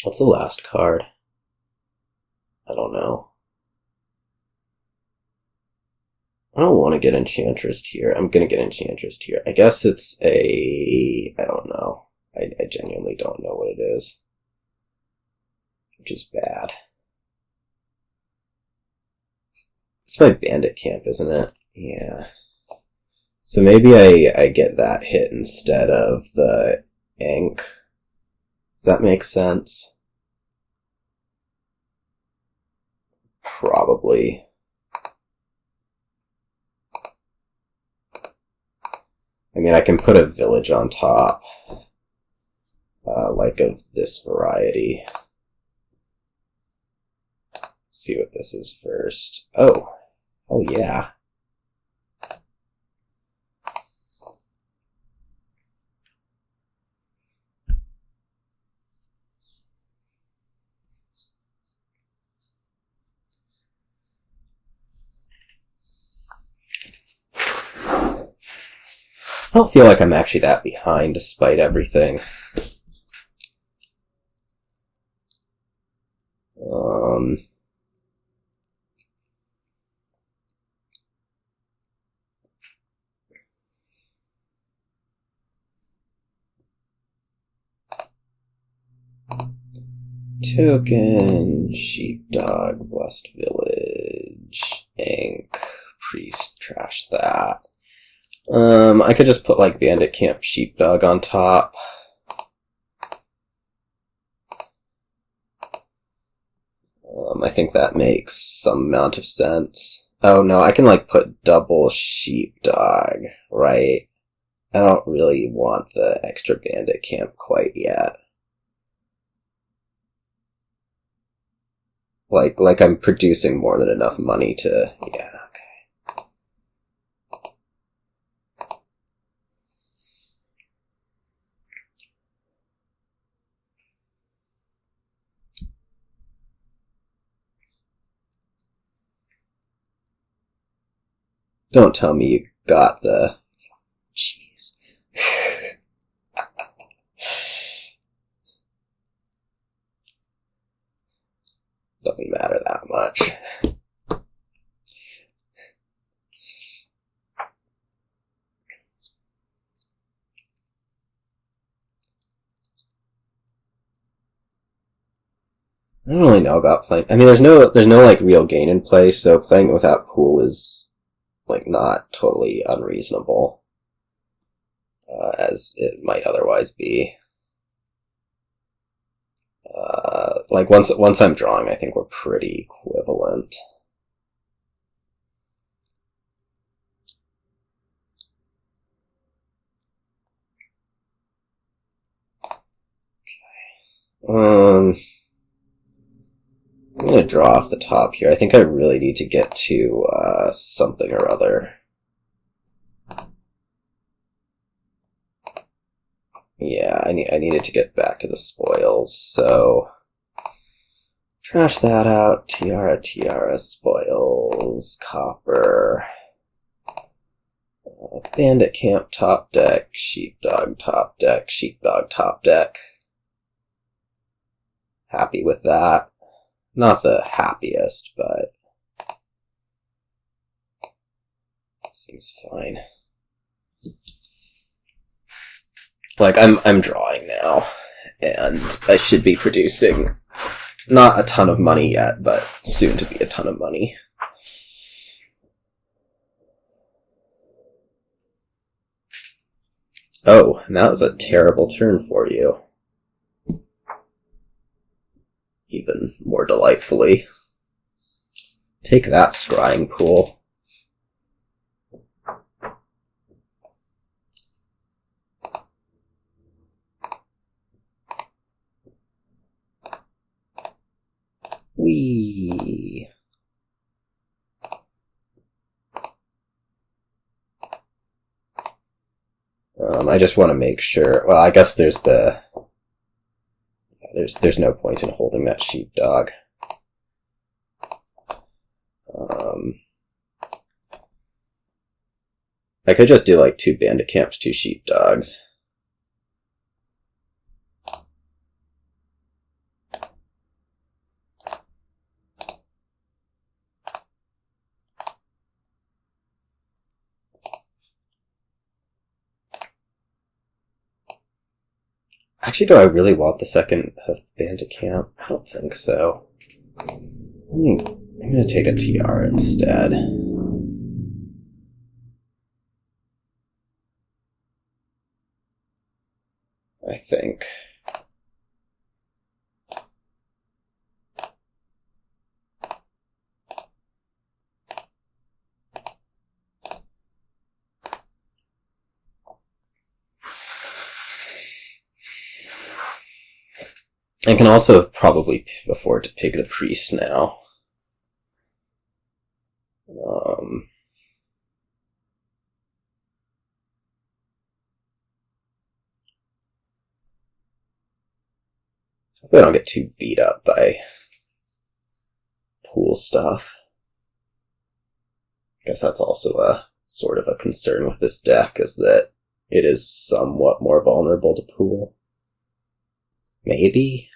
What's the last card? I don't know. I don't want to get Enchantress here. I'm going to get Enchantress here. I guess it's a... I don't know. I genuinely don't know what it is. Which is bad. It's my Bandit camp, isn't it? Yeah. So maybe I get that hit instead of the ink. Does that make sense? Probably. I mean, I can put a village on top, like of this variety. Let's see what this is first. Oh yeah. I don't feel like I'm actually that behind despite everything. Token, Sheepdog, Blessed Village, Ink, Priest, trash that. I could just put like Bandit Camp Sheepdog on top. I think that makes some amount of sense. Oh no, I can like put double Sheepdog, right? I don't really want the extra Bandit Camp quite yet. Like I'm producing more than enough money to, yeah, okay. Don't tell me you got the, jeez. Doesn't matter that much. I don't really know about playing. I mean, there's no like real gain in play, so playing it without pool is like not totally unreasonable, as it might otherwise be. Like once I'm drawing, I think we're pretty equivalent. Okay. I'm gonna draw off the top here. I think I really need to get to something or other. Yeah, I needed to get back to the spoils, so trash that out. Tiara, spoils, copper, Bandit Camp top deck, Sheepdog top deck, Sheepdog top deck. Happy with that. Not the happiest, but seems fine. Like I'm drawing now, and I should be producing not a ton of money yet, but soon to be a ton of money. Oh, and that was a terrible turn for you. Even more delightfully. Take that, scrying pool. Whee! I just want to make sure. Well, I guess there's the. There's no point in holding that Sheepdog. I could just do like 2 Bandit Camps, 2 Sheepdogs. Actually, do I really want the second Bandit Camp? I don't think so. I'm gonna take a Tiara instead. I think. I can also probably afford to pick the priest now. Hopefully I don't get too beat up by pool stuff. I guess that's also a sort of a concern with this deck, is that it is somewhat more vulnerable to pool. Maybe?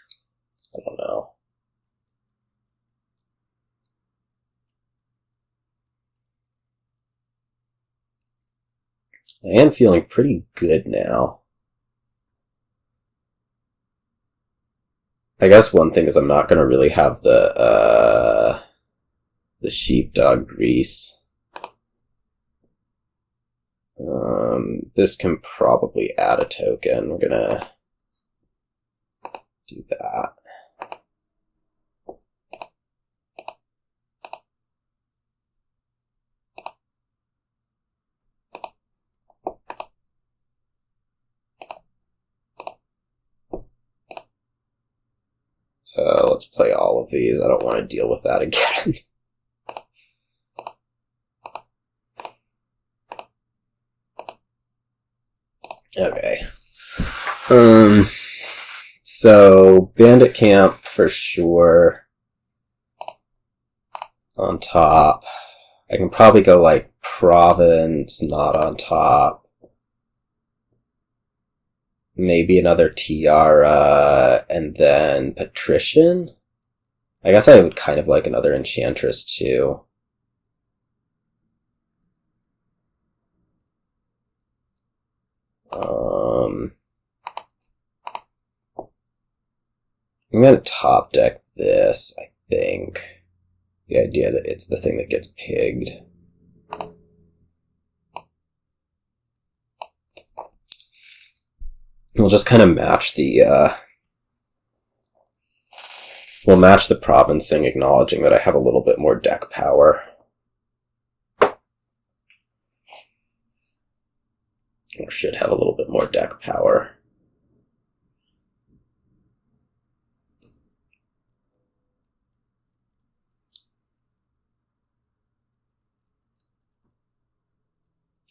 I don't know. I am feeling pretty good now. I guess one thing is I'm not going to really have the sheepdog grease. This can probably add a token. We're gonna do that. Let's play all of these. I don't want to deal with that again. Okay. So Bandit Camp for sure. On top. I can probably go like Province, not on top. Maybe another Tiara, and then Patrician. I guess I would kind of like another Enchantress too. I'm gonna top deck this, I think. The idea that it's the thing that gets pigged. We'll just kind of match the, we'll match the provincing, acknowledging that I have a little bit more deck power. Or should have a little bit more deck power.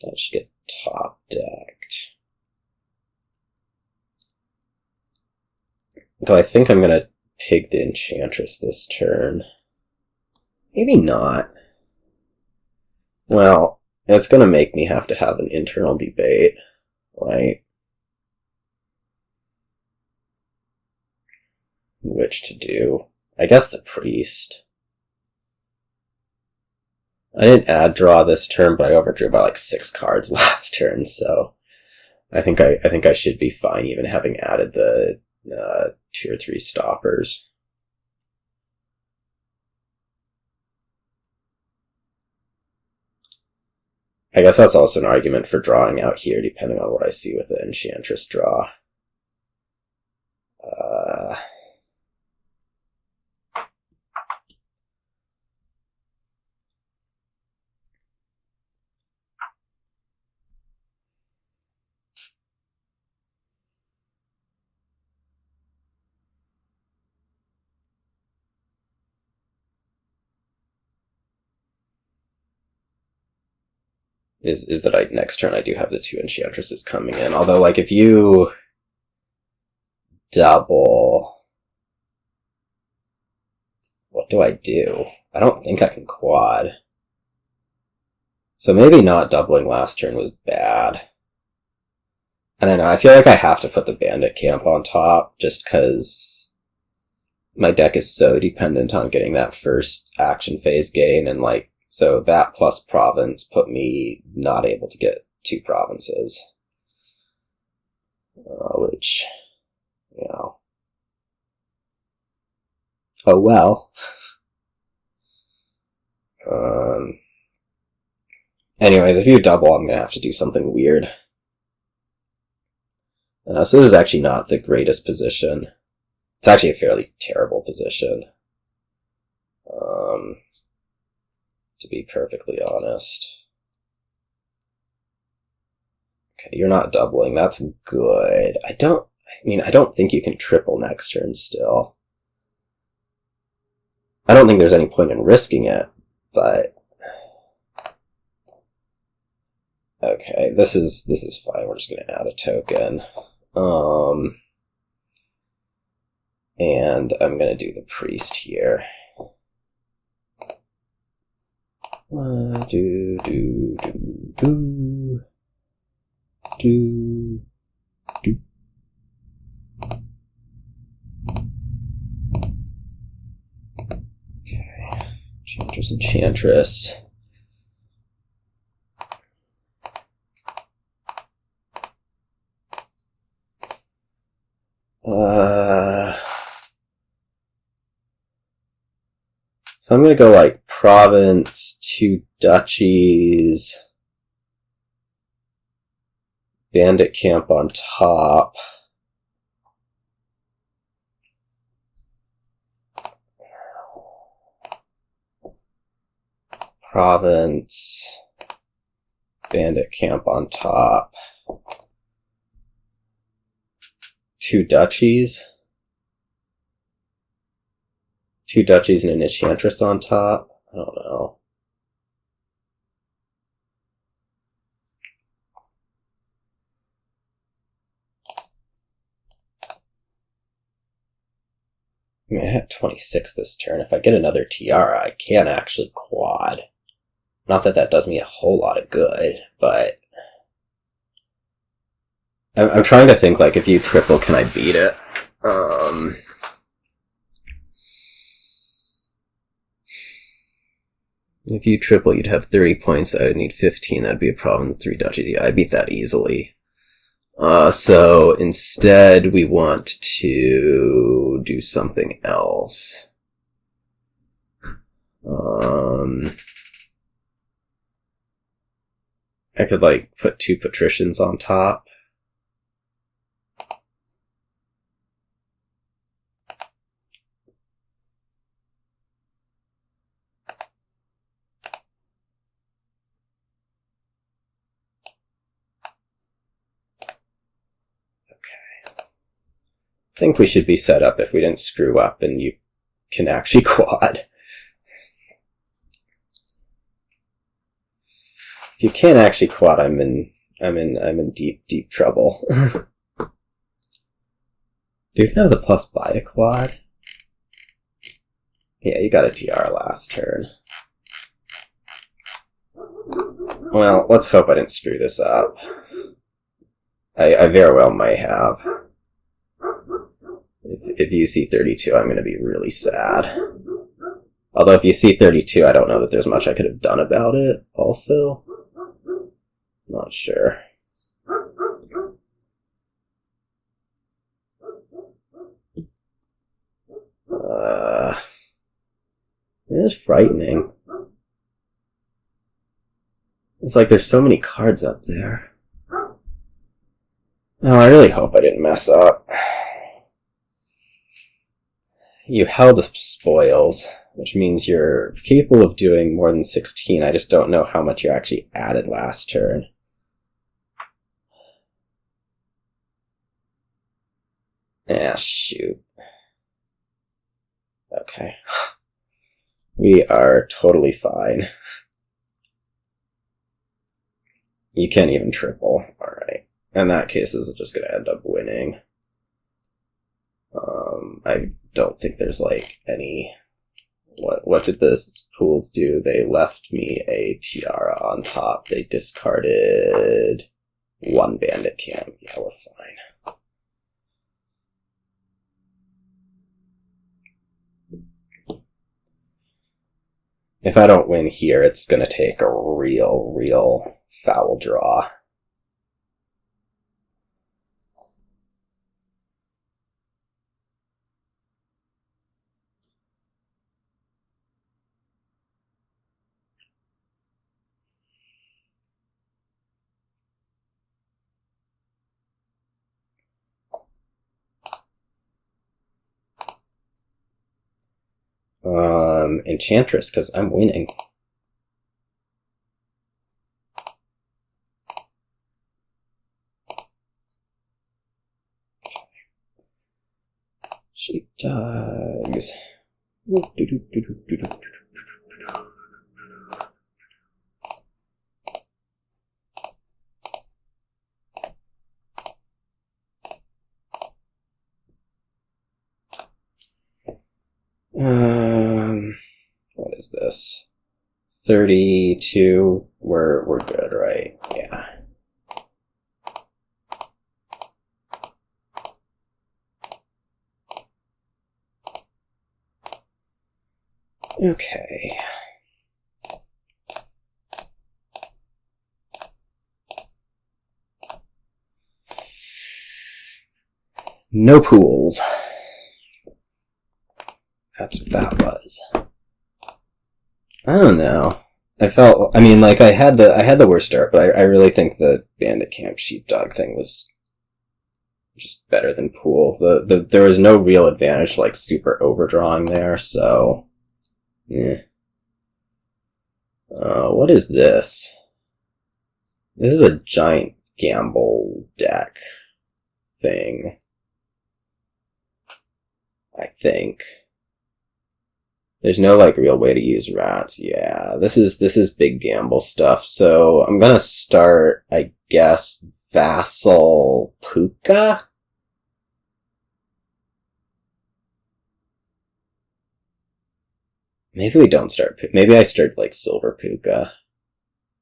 That should get top decked. Though I think I'm gonna pig the Enchantress this turn. Maybe not. Well, it's gonna make me have to have an internal debate, right? Which to do. I guess the Priest. I didn't add draw this turn, but I overdrew by like 6 cards last turn, so I think I should be fine even having added the tier 3 stoppers. I guess that's also an argument for drawing out here, depending on what I see with the Enchantress draw. Is that next turn I do have the 2 Enchantresses coming in. Although, like, if you double, what do I do? I don't think I can quad. So maybe not doubling last turn was bad. I don't know, I feel like I have to put the Bandit Camp on top, just because my deck is so dependent on getting that first action phase gain, and like, so that plus province put me not able to get 2 provinces. Which, you know. Oh well. Anyways, if you double, I'm gonna have to do something weird. So this is actually not the greatest position. It's actually a fairly terrible position. To be perfectly honest. Okay, you're not doubling. That's good. I don't think you can triple next turn still. I don't think there's any point in risking it, but okay, this is fine. We're just gonna add a token. And I'm gonna do the Priest here. Do. Do. Okay. Enchantress. So I'm gonna go like province, 2 duchies, bandit camp on top. Province, bandit camp on top. 2 duchies. 2 duchies and an Enchantress on top. I don't know. I mean, I had 26 this turn. If I get another Tiara, I can actually quad. Not that that does me a whole lot of good, but I'm trying to think, like, if you triple, can I beat it? If you triple, you'd have 30 points. I would need 15. That'd be a problem. 3 duchies. Yeah, I beat that easily. So instead, we want to do something else. I could, like, put 2 Patricians on top. I think we should be set up if we didn't screw up and you can actually quad. If you can't actually quad, I'm in deep trouble. Do you even have the plus buy a quad? Yeah, you got a Tiara last turn. Well, let's hope I didn't screw this up. I very well might have. If you see 32, I'm going to be really sad. Although if you see 32, I don't know that there's much I could have done about it, also. Not sure. It is frightening. It's like there's so many cards up there. Oh, I really hope I didn't mess up. You held spoils, which means you're capable of doing more than 16. I just don't know how much you actually added last turn. Ah, shoot. Okay. We are totally fine. You can't even triple. Alright. In that case, this is just going to end up winning. I don't think there's, like, any... What did the pools do? They left me a Tiara on top. They discarded 1 bandit camp. Yeah, we're fine. If I don't win here, it's going to take a real foul draw. Enchantress, because I'm winning. Sheepdogs. What is this? 32. We're good, right? Yeah. Okay. No pools. That's what that was. I don't know. I had the worst start, but I really think the Bandit Camp Sheepdog thing was just better than pool. There was no real advantage, like super overdrawing there, so yeah. What is this? This is a giant gamble deck thing. I think. There's no, like, real way to use rats. Yeah, this is big gamble stuff. So I'm gonna start, I guess, Vassal Pooka? Maybe we don't start... Maybe I start, like, Silver Pooka.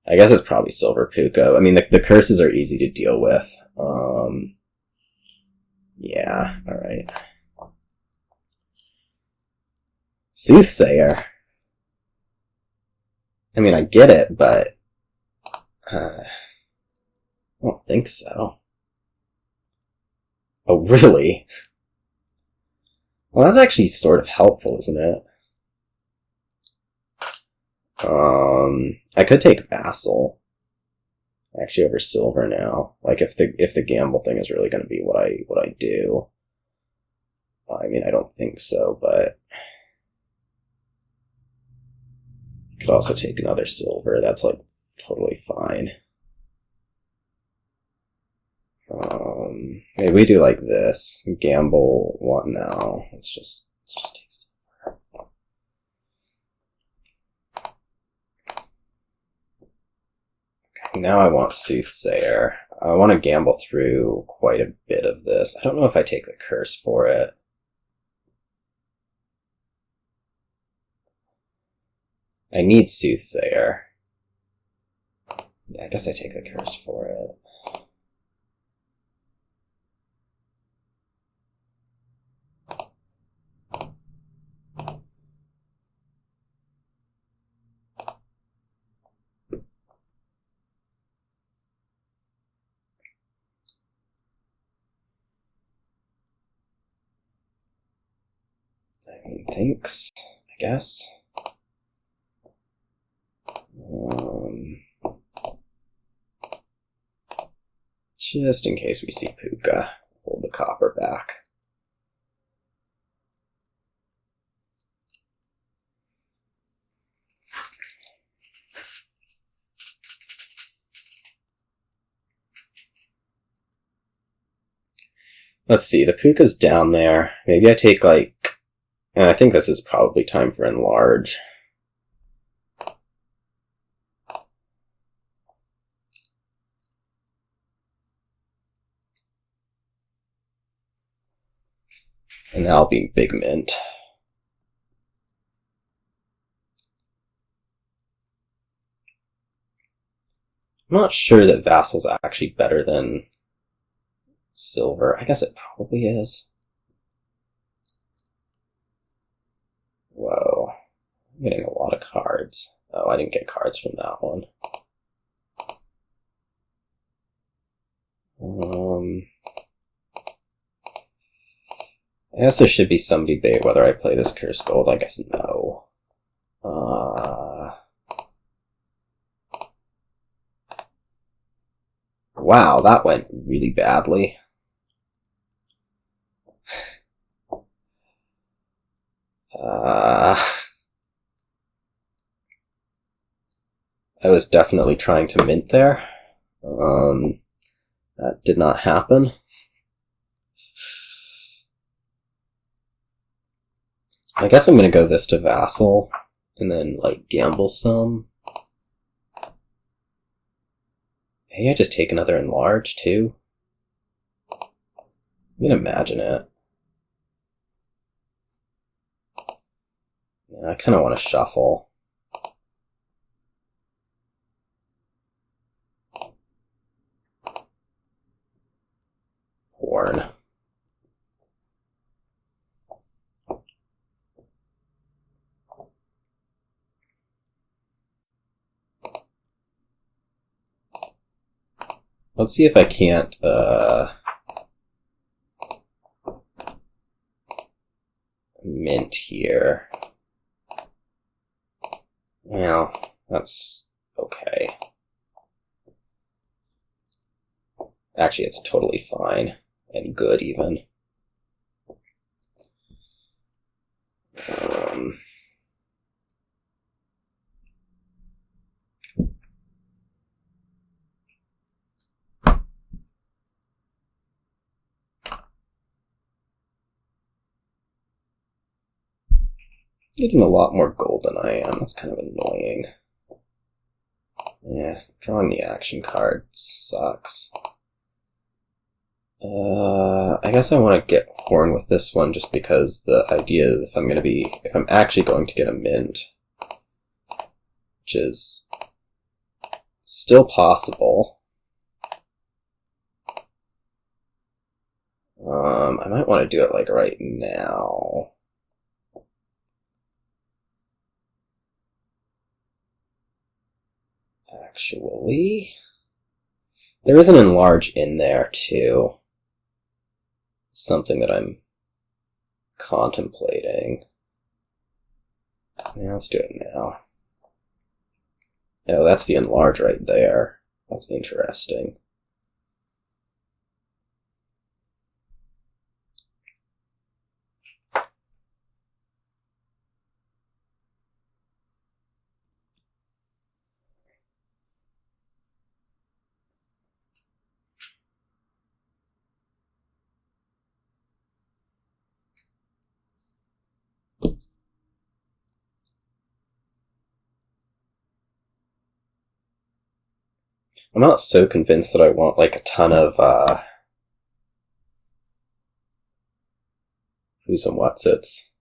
I guess it's probably Silver Pooka. I mean, the curses are easy to deal with. Yeah, alright. Soothsayer. I mean, I get it, but I don't think so. Oh, really? Well, that's actually sort of helpful, isn't it? I could take Vassal. Actually, over Silver now. Like, if the gamble thing is really going to be what I do. I mean, I don't think so, but I could also take another Silver. That's, like, totally fine. Maybe we do like this. Gamble what now? Let's just take Silver. Okay, now I want Soothsayer. I want to gamble through quite a bit of this. I don't know if I take the curse for it. I need Soothsayer. Yeah, I guess I take the curse for it. I mean, thanks, I guess. Just in case we see Pooka, hold the copper back. Let's see, the Pooka's down there. Maybe I take, like... And I think this is probably time for Enlarge. And that'll be Big Mint. I'm not sure that Vassal's actually better than Silver. I guess it probably is. Whoa. I'm getting a lot of cards. Oh, I didn't get cards from that one. I guess there should be some debate whether I play this Cursed Gold. I guess no. Wow, that went really badly. I was definitely trying to mint there. That did not happen. I guess I'm gonna go this to Vassal, and then, like, gamble some. Maybe I just take another Enlarge, too? You can imagine it. Yeah, I kinda wanna shuffle. Horn. let's see if I can't, mint here. Well, that's okay. Actually, it's totally fine. And good, even. Getting a lot more gold than I am. That's kind of annoying. Yeah, drawing the action card sucks. I guess I want to get Horn with this one just because the idea is if I'm actually going to get a mint, which is still possible. I might want to do it like right now. Actually, there is an Enlarge in there too. Something that I'm contemplating. Yeah, let's do it now. Oh, that's the Enlarge right there. That's interesting. I'm not so convinced that I want like a ton of who's and what's its.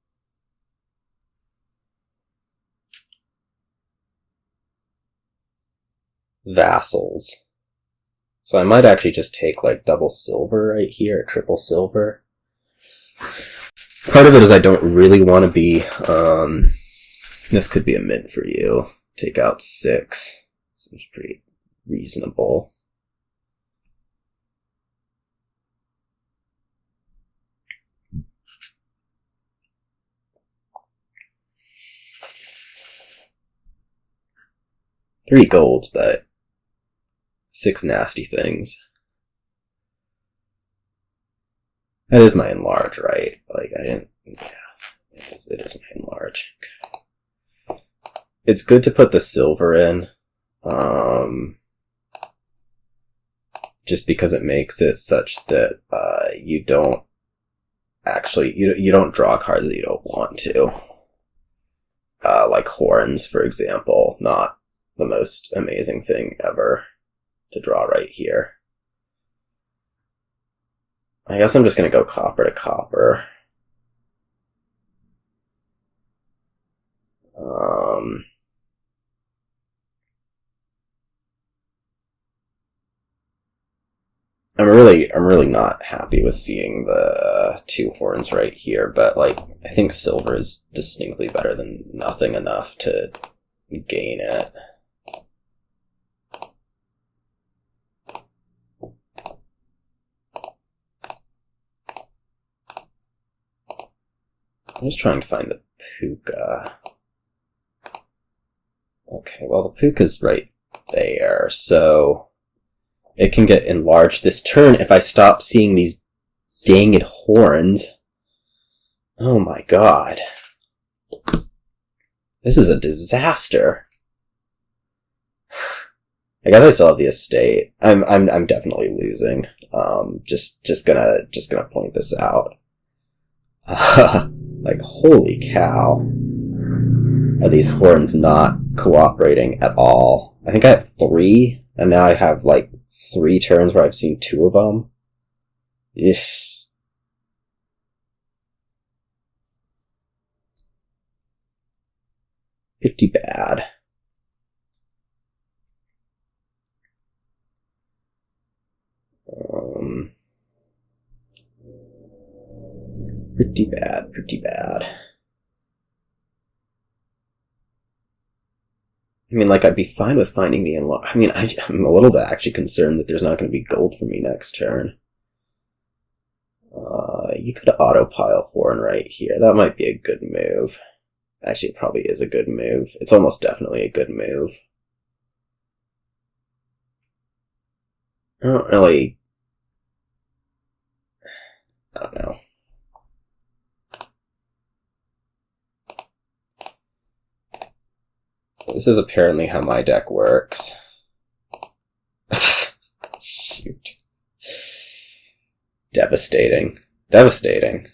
Vassals. So I might actually just take like double silver right here, or triple silver. Part of it is I don't really want to be, this could be a mint for you. Take out 6. Seems pretty reasonable. $3 golds, but 6 nasty things. That is my Enlarge, right? Like, I didn't... Yeah, it is my Enlarge. It's good to put the silver in. Just because it makes it such that you don't actually... You don't draw cards that you don't want to. Like Horns, for example. Not the most amazing thing ever to draw right here. I guess I'm just going to go copper to copper. I'm really not happy with seeing the 2 horns right here, but like I think silver is distinctly better than nothing enough to gain it. I'm just trying to find the Pooka. Okay, well the Pooka's right there, so it can get enlarged this turn if I stop seeing these danged horns. Oh my god. This is a disaster. I guess I still have the estate. I'm definitely losing. Just gonna point this out. Like, holy cow. Are these horns not cooperating at all? I think I have 3, and now I have, like, 3 turns where I've seen 2 of them. Ish. Pretty bad. Pretty bad, pretty bad. I mean, like, I'd be fine with finding the Enlarge. I mean, I'm a little bit actually concerned that there's not going to be gold for me next turn. You could autopile Horn right here. That might be a good move. Actually, it probably is a good move. It's almost definitely a good move. I don't really... I don't know. This is apparently how my deck works. Shoot. Devastating. Devastating.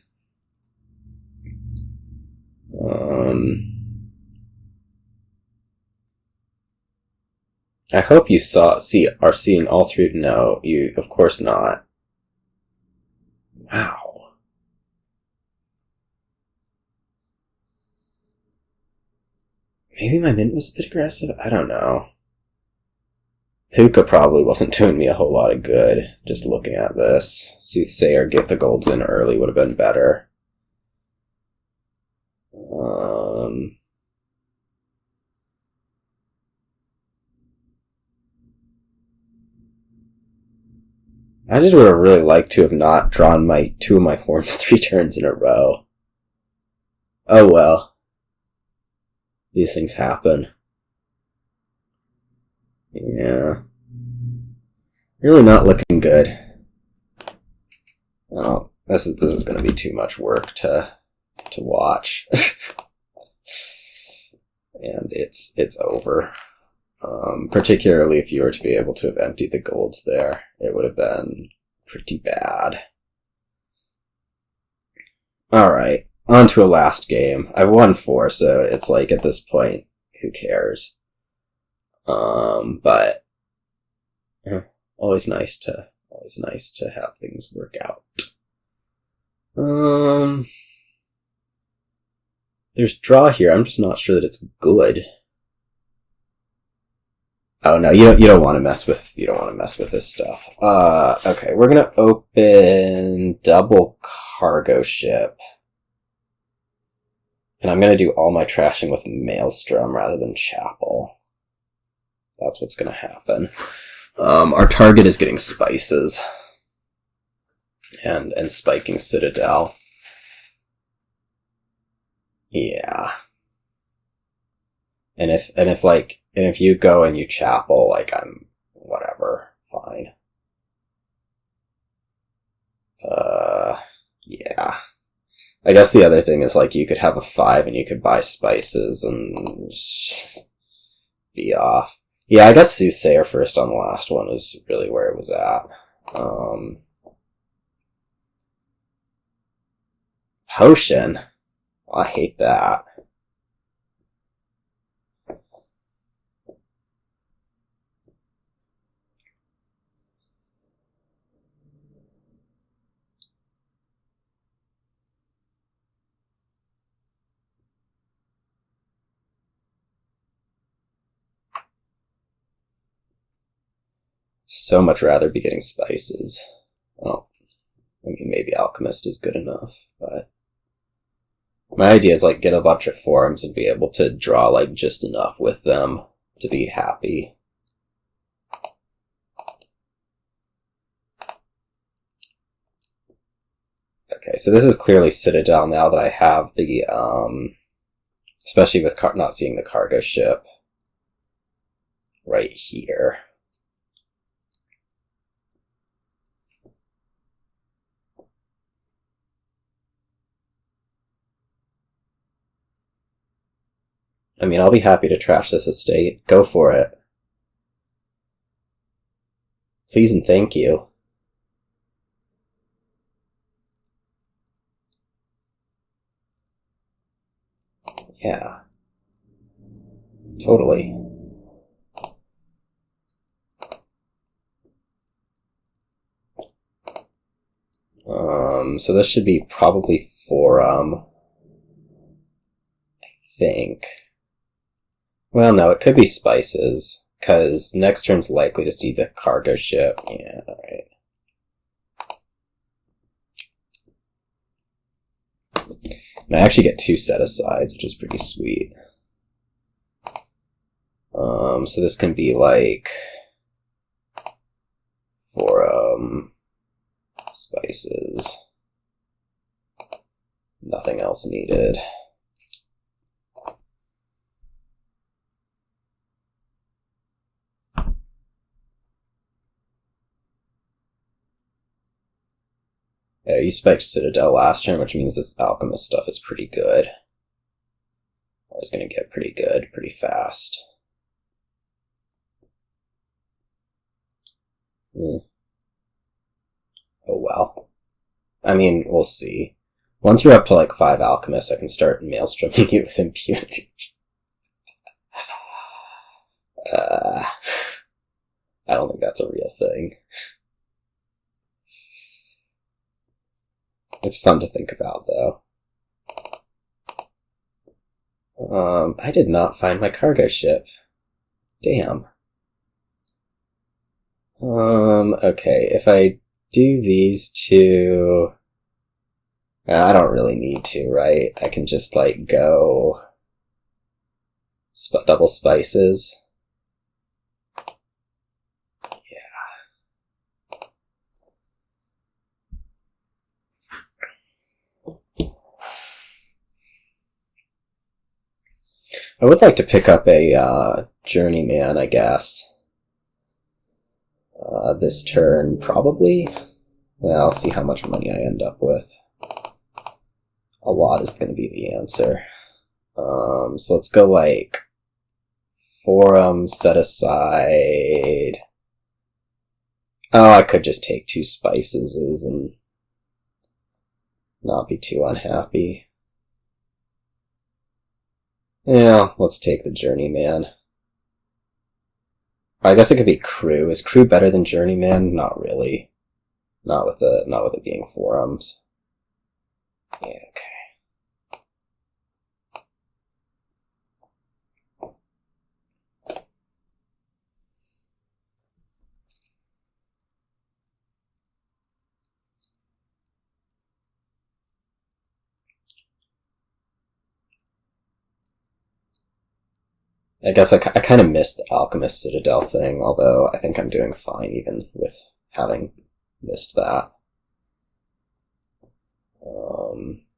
I hope you are seeing all three. No, you, of course not. Wow. Maybe my mint was a bit aggressive? I don't know. Pooka probably wasn't doing me a whole lot of good, just looking at this. Soothsayer, get the golds in early would have been better. I just would have really liked to have not drawn my 2 of my horns 3 turns in a row. Oh well. These things happen. Yeah. Really not looking good. Oh, this is going to be too much work to watch. And it's over. Particularly if you were to be able to have emptied the golds there, it would have been pretty bad. Alright, on to a last game. I've won 4, so it's like, at this point, who cares? But always nice to have things work out. There's draw here. I'm just not sure that it's good. Oh no, you don't want to mess with this stuff. Okay, we're gonna open double cargo ship. And I'm gonna do all my trashing with Maelstrom rather than Chapel. That's what's gonna happen. Our target is getting spices. And spiking Citadel. Yeah. And if you go and you Chapel, like, I'm whatever, fine. Yeah. I guess the other thing is, like, you could have a 5 and you could buy spices and be off. Yeah, I guess Soothsayer first on the last one is really where it was at. Potion. I hate that. So much rather be getting spices. Oh, I mean, maybe Alchemist is good enough, but my idea is, like, get a bunch of forums and be able to draw, like, just enough with them to be happy. Okay, so this is clearly Citadel now that I have the, especially with not seeing the cargo ship right here. I mean, I'll be happy to trash this estate. Go for it. Please and thank you. Yeah. Totally. So this should be probably forum. I think. Well, no, it could be spices, because next turn's likely to see the cargo ship. Yeah, alright. And I actually get 2 set-asides, which is pretty sweet. So this can be like forum spices. Nothing else needed. Yeah, you spiked Citadel last turn, which means this Alchemist stuff is pretty good. Or is going to get pretty good pretty fast. Oh well. I mean, we'll see. Once you're up to like 5 Alchemists, I can start Maelstroming you with impunity. I don't think that's a real thing. It's fun to think about, though. I did not find my cargo ship. Damn. Okay, if I do these two... I don't really need to, right? I can just, like, go... double spices. I would like to pick up a Journeyman, I guess. This turn, probably. Well, I'll see how much money I end up with. A lot is going to be the answer. So let's go like forum set aside. Oh, I could just take 2 spices and not be too unhappy. Yeah, let's take the Journeyman. I guess it could be Crew. Is Crew better than Journeyman? Not really. Not with it being forums. Yeah, okay. I guess I kind of missed the Alchemist Citadel thing, although I think I'm doing fine even with having missed that.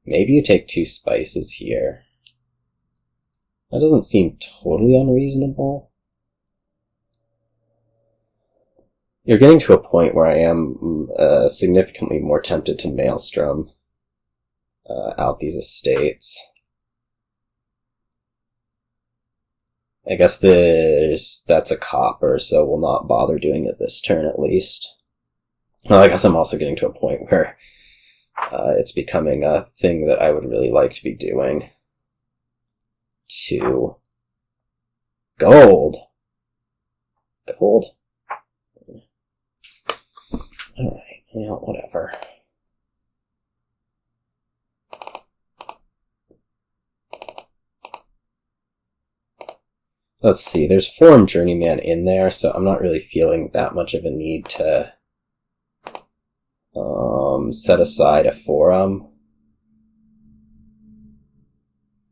Maybe you take 2 spices here. That doesn't seem totally unreasonable. You're getting to a point where I am significantly more tempted to Maelstrom out these estates. I guess that's a copper, so we'll not bother doing it this turn at least. Well, I guess I'm also getting to a point where it's becoming a thing that I would really like to be doing. 2 gold. Gold? Alright, yeah, whatever. Let's see, there's Forum Journeyman in there, so I'm not really feeling that much of a need to set aside a Forum.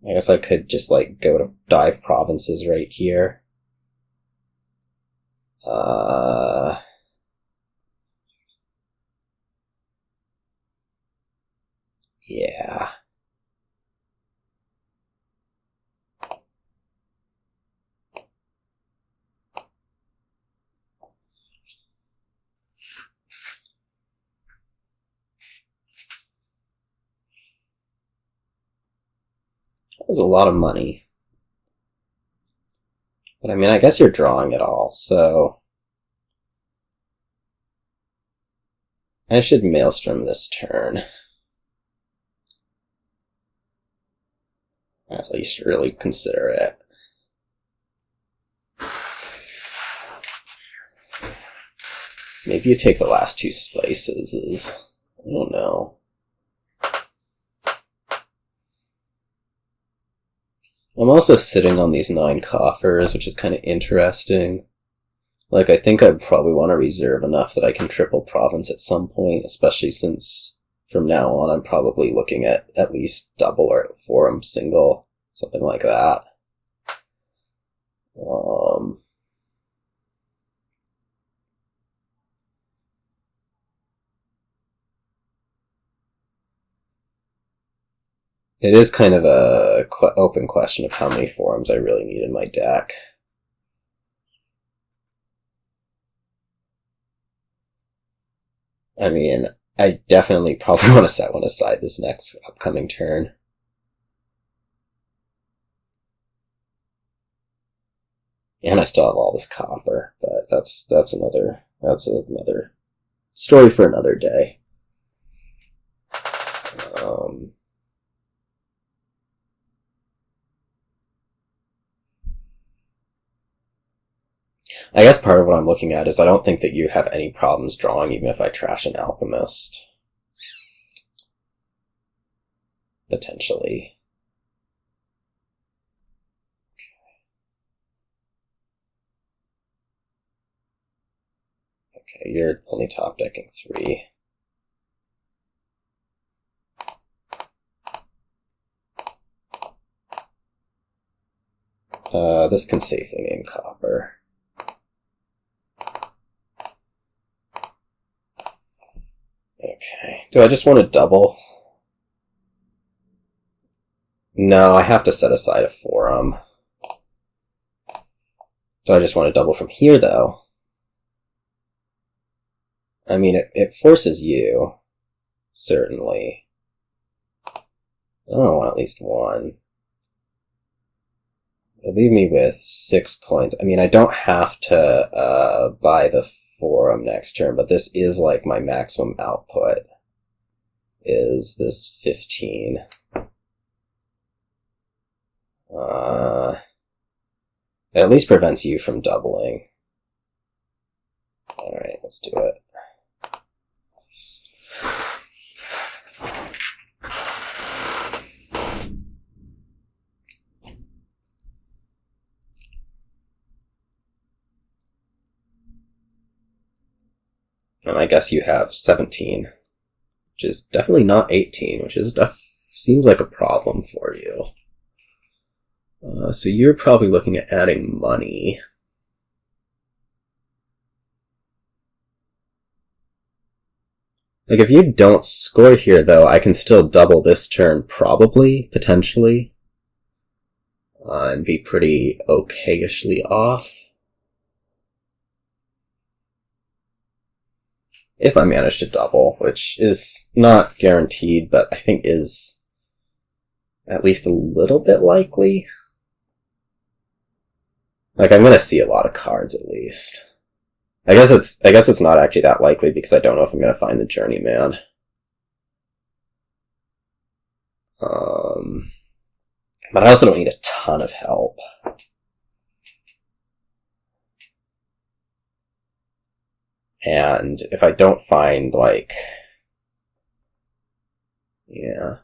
I guess I could just, like, go to Dive Provinces right here. Yeah. That was a lot of money. But I mean, I guess you're drawing it all, so... I should Maelstrom this turn. Or at least really consider it. Maybe you take the last 2 spices. I don't know. I'm also sitting on these 9 coffers, which is kind of interesting. Like, I think I'd probably want to reserve enough that I can triple province at some point, especially since from now on I'm probably looking at least double or forum single, something like that. It is kind of a open question of how many forums I really need in my deck. I mean, I definitely probably want to set one aside this next upcoming turn. And I still have all this copper, but that's another story for another day. I guess part of what I'm looking at is I don't think that you have any problems drawing even if I trash an Alchemist. Potentially. Okay, you're only top decking 3. This can save thing in copper. Okay. Do I just want to double? No, I have to set aside a forum. Do I just want to double from here, though? I mean, it forces you. Certainly. I want at least one. It'll leave me with 6 coins. I mean, I don't have to buy the forum next turn, but this is like my maximum output. Is this 15? It at least prevents you from doubling. Alright, let's do it. And I guess you have 17, which is definitely not 18, which is seems like a problem for you. So you're probably looking at adding money. Like, if you don't score here, though, I can still double this turn, probably, potentially, and be pretty okay-ishly off. If I manage to double, which is not guaranteed, but I think is at least a little bit likely. Like, I'm gonna see a lot of cards at least. I guess it's not actually that likely because I don't know if I'm gonna find the Journeyman. But I also don't need a ton of help. And if I don't find, like... Yeah.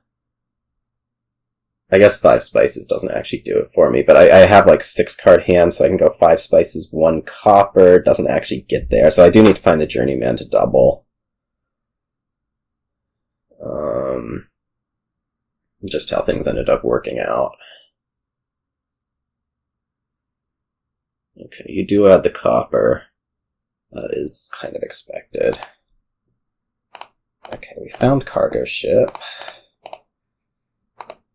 I guess 5 spices doesn't actually do it for me, but I have, like, 6 card hands, so I can go 5 spices, 1 copper, doesn't actually get there, so I do need to find the Journeyman to double. Just how things ended up working out. Okay, you do add the copper. That is kind of expected. Okay, we found cargo ship.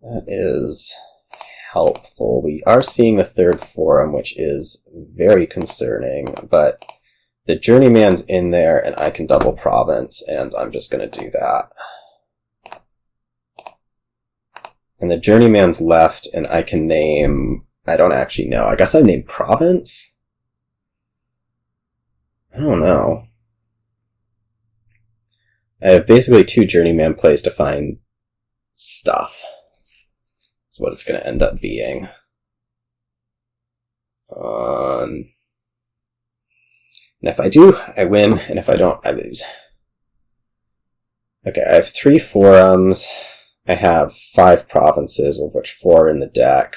That is helpful. We are seeing the 3rd forum, which is very concerning, but the Journeyman's in there and I can double province, and I'm just going to do that. And the Journeyman's left, and I can name... I don't actually know. I guess I named province? I don't know. I have basically 2 Journeyman plays to find stuff. That's what it's going to end up being. And if I do, I win, and if I don't, I lose. Okay, I have 3 forums. I have 5 provinces, of which 4 are in the deck.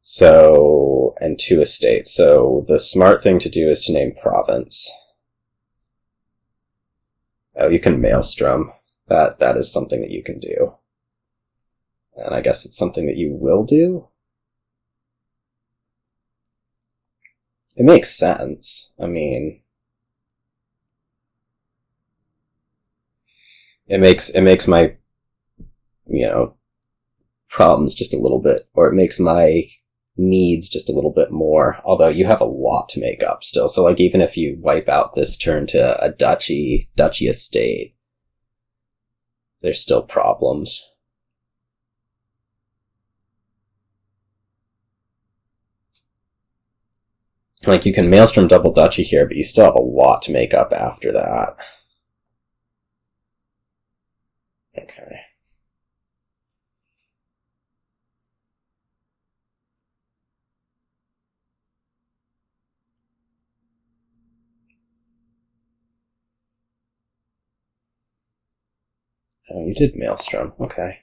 So, and 2 estates. So the smart thing to do is to name province. Oh, you can Maelstrom. That is something that you can do. And I guess it's something that you will do? It makes sense. I mean... It makes my, you know, problems just a little bit, or it makes my needs just a little bit more, although you have a lot to make up still. So like even if you wipe out this turn to a duchy estate, there's still problems. Like you can Maelstrom double duchy here, but you still have a lot to make up after that. Okay. Oh, you did Maelstrom. Okay.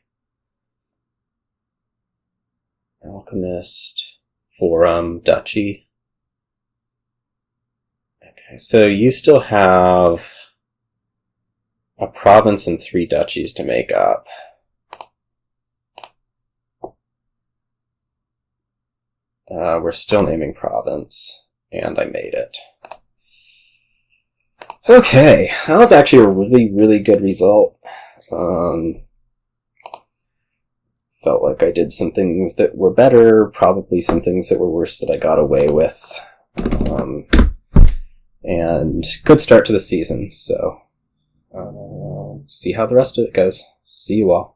Alchemist, Forum, Duchy. Okay, so you still have a province and 3 duchies to make up. We're still naming province, and I made it. Okay, that was actually a really, really good result. Felt like I did some things that were better, probably some things that were worse that I got away with. And good start to the season, so see how the rest of it goes. See you all.